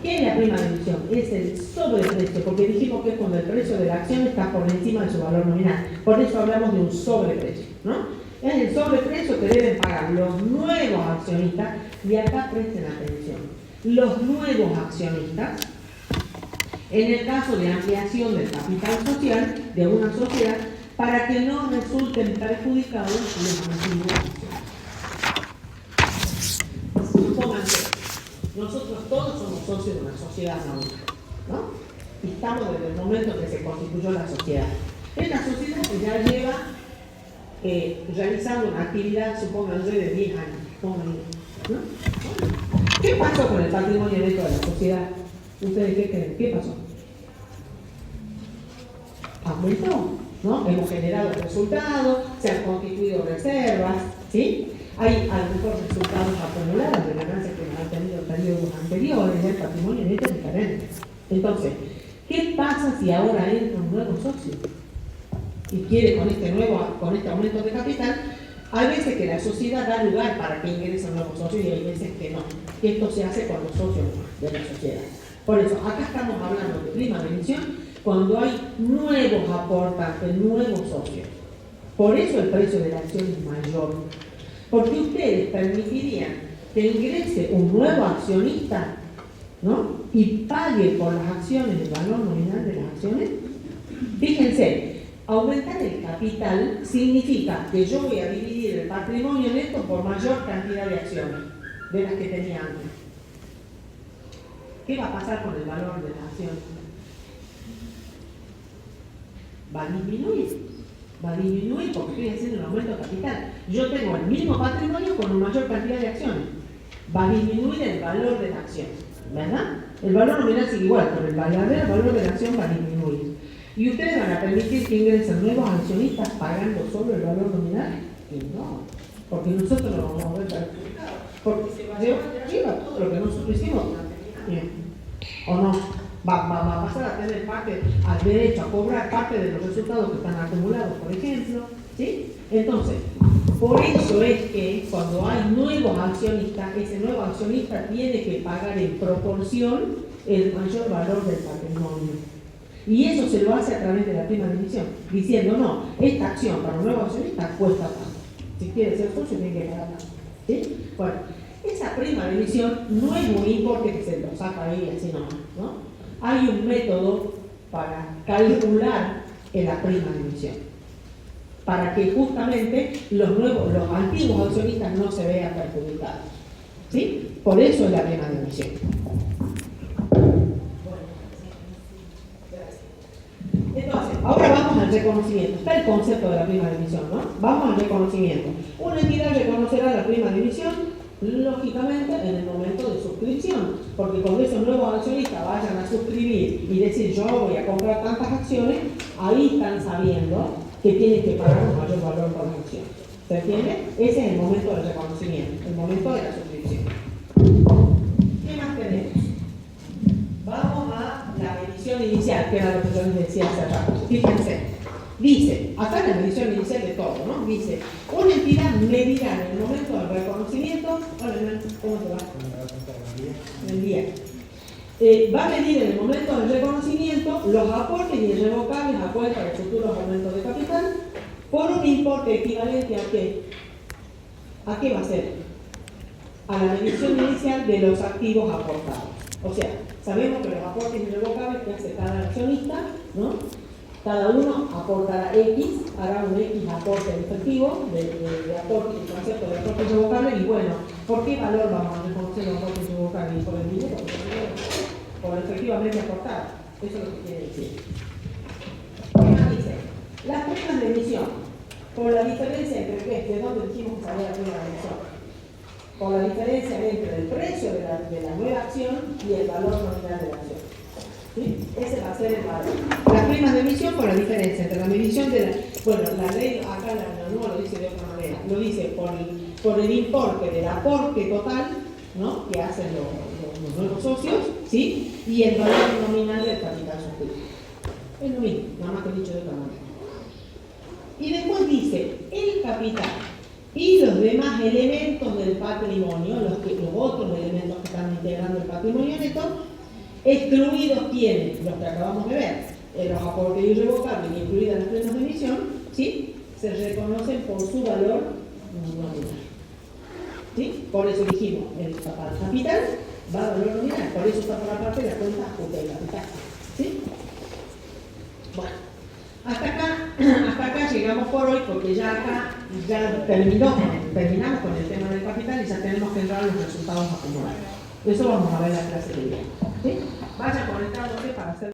¿Qué es la prima de emisión? Es el sobreprecio, porque dijimos que es cuando el precio de la acción está por encima de su valor nominal. Por eso hablamos de un sobreprecio, ¿no? Es el sobreprecio que deben pagar los nuevos accionistas, y acá presten atención. Los nuevos accionistas, en el caso de ampliación del capital social de una sociedad, para que no resulten perjudicados los antiguos accionistas. Supónganse, nosotros todos somos socios de una sociedad anónima, ¿no? Y estamos desde el momento que se constituyó la sociedad. Esta sociedad que ya lleva realizando una actividad, supónganse, de 10 años, ¿no? ¿Qué pasó con el patrimonio neto de la sociedad? ¿Ustedes qué creen? ¿Qué pasó? Aumentó, ¿no? Hemos generado resultados, se han constituido reservas, ¿sí? Hay a lo mejor resultados acumulados de ganancias que han tenido en periodos anteriores, el patrimonio neto es diferente. Entonces, ¿qué pasa si ahora entra un nuevo socio y quiere con este aumento de capital? Hay veces que la sociedad da lugar para que ingrese un nuevo socio y hay veces que no. Que esto se hace con los socios de la sociedad. Por eso, acá estamos hablando de prima de emisión cuando hay nuevos aportantes, nuevos socios. Por eso el precio de la acción es mayor. Porque ustedes permitirían que ingrese un nuevo accionista, ¿no? Y pague por las acciones el valor nominal de las acciones. Fíjense, aumentar el capital significa que yo voy a dividir el patrimonio neto por mayor cantidad de acciones de las que tenía antes. ¿qué va a pasar con el valor de la acción? Va a disminuir. Va a disminuir porque estoy haciendo un aumento de capital. Yo tengo el mismo patrimonio con una mayor cantidad de acciones. Va a disminuir el valor de la acción, ¿verdad? El valor nominal sigue igual, pero el verdadero valor de la acción va a disminuir. ¿Y ustedes van a permitir que ingresen nuevos accionistas pagando solo el valor nominal? Y no, porque nosotros lo vamos a ver perjudicado, porque se va a llevar de arriba todo lo que nosotros hicimos durante el tiempo. ¿O no? Va a pasar a tener parte, al derecho a cobrar parte de los resultados que están acumulados, por ejemplo, ¿sí? Entonces, por eso es que cuando hay nuevos accionistas, ese nuevo accionista tiene que pagar en proporción el mayor valor del patrimonio. Y eso se lo hace a través de la prima de emisión, diciendo, no, esta acción para un nuevo accionista cuesta tanto. Si quiere ser socio, tiene que pagar tanto. ¿Sí? Bueno, esa prima de emisión no es un importe que se lo saca ahí así nomás, ¿no? Hay un método para calcular la prima de emisión, para que justamente los antiguos accionistas no se vean perjudicados. ¿Sí? Por eso es la prima de emisión. Entonces, ahora vamos al reconocimiento. Está el concepto de la prima de emisión, ¿no? Vamos al reconocimiento. Una entidad reconocerá la prima de emisión, lógicamente, en el momento de suscripción, porque cuando esos nuevos accionistas vayan a suscribir y decir yo voy a comprar tantas acciones, ahí están sabiendo que tienen que pagar un mayor valor por las acciones. ¿Se entiende? Ese es el momento del reconocimiento, el momento de la suscripción. ¿Qué más tenemos? Vamos a la medición inicial, que era lo que yo les decía hace rato. Fíjense. Dice, acá en la medición inicial de todo, ¿no? Dice, una entidad medirá en el momento del reconocimiento, hola, ¿cómo te va? Buen día. Va a medir en el momento del reconocimiento los aportes irrevocables a cuenta de futuros aumentos de capital por un importe equivalente a qué? ¿A qué va a ser? A la medición inicial de los activos aportados. O sea, sabemos que los aportes irrevocables que hace cada accionista, ¿no? Cada uno aportará X, hará un X aporte efectivo, de aporte, el concepto de aporte irrevocable, y bueno, ¿por qué valor vamos a reconocer los aportes irrevocables? ¿Por el dinero? Por efectivamente aportado. Eso es lo que quiere decir. ¿Qué más dice? Las primas de emisión, por la diferencia entre qué, de dónde dijimos que salía la prima de emisión, por la diferencia entre el precio de la nueva acción y el valor nominal de la acción. ¿Sí? Ese va a ser el valor. Las primas de emisión por la diferencia entre la medición de la... Bueno, la ley acá la nueva lo dice de otra manera. Lo dice por el importe del aporte total, ¿no? Que hacen los nuevos socios, ¿sí? Y el valor nominal del capital suscrito. Es lo mismo, nada más que dicho de otra manera. Y después dice, el capital y los demás elementos del patrimonio, los otros elementos que están integrando el patrimonio neto, excluidos tienen los que acabamos de ver, los aportes irrevocables, incluidas las primas de emisión, ¿sí? Se reconocen por su valor nominal. ¿Sí? Por eso dijimos, el capital va a valor nominal, por eso está por la parte de la cuenta ajuste de capital. ¿Sí? Bueno, hasta acá llegamos por hoy, porque ya acá terminamos con el tema del capital y ya tenemos que entrar a los resultados acumulados. Eso vamos a ver en la clase que viene. ¿Sí? Vaya conectándose para hacer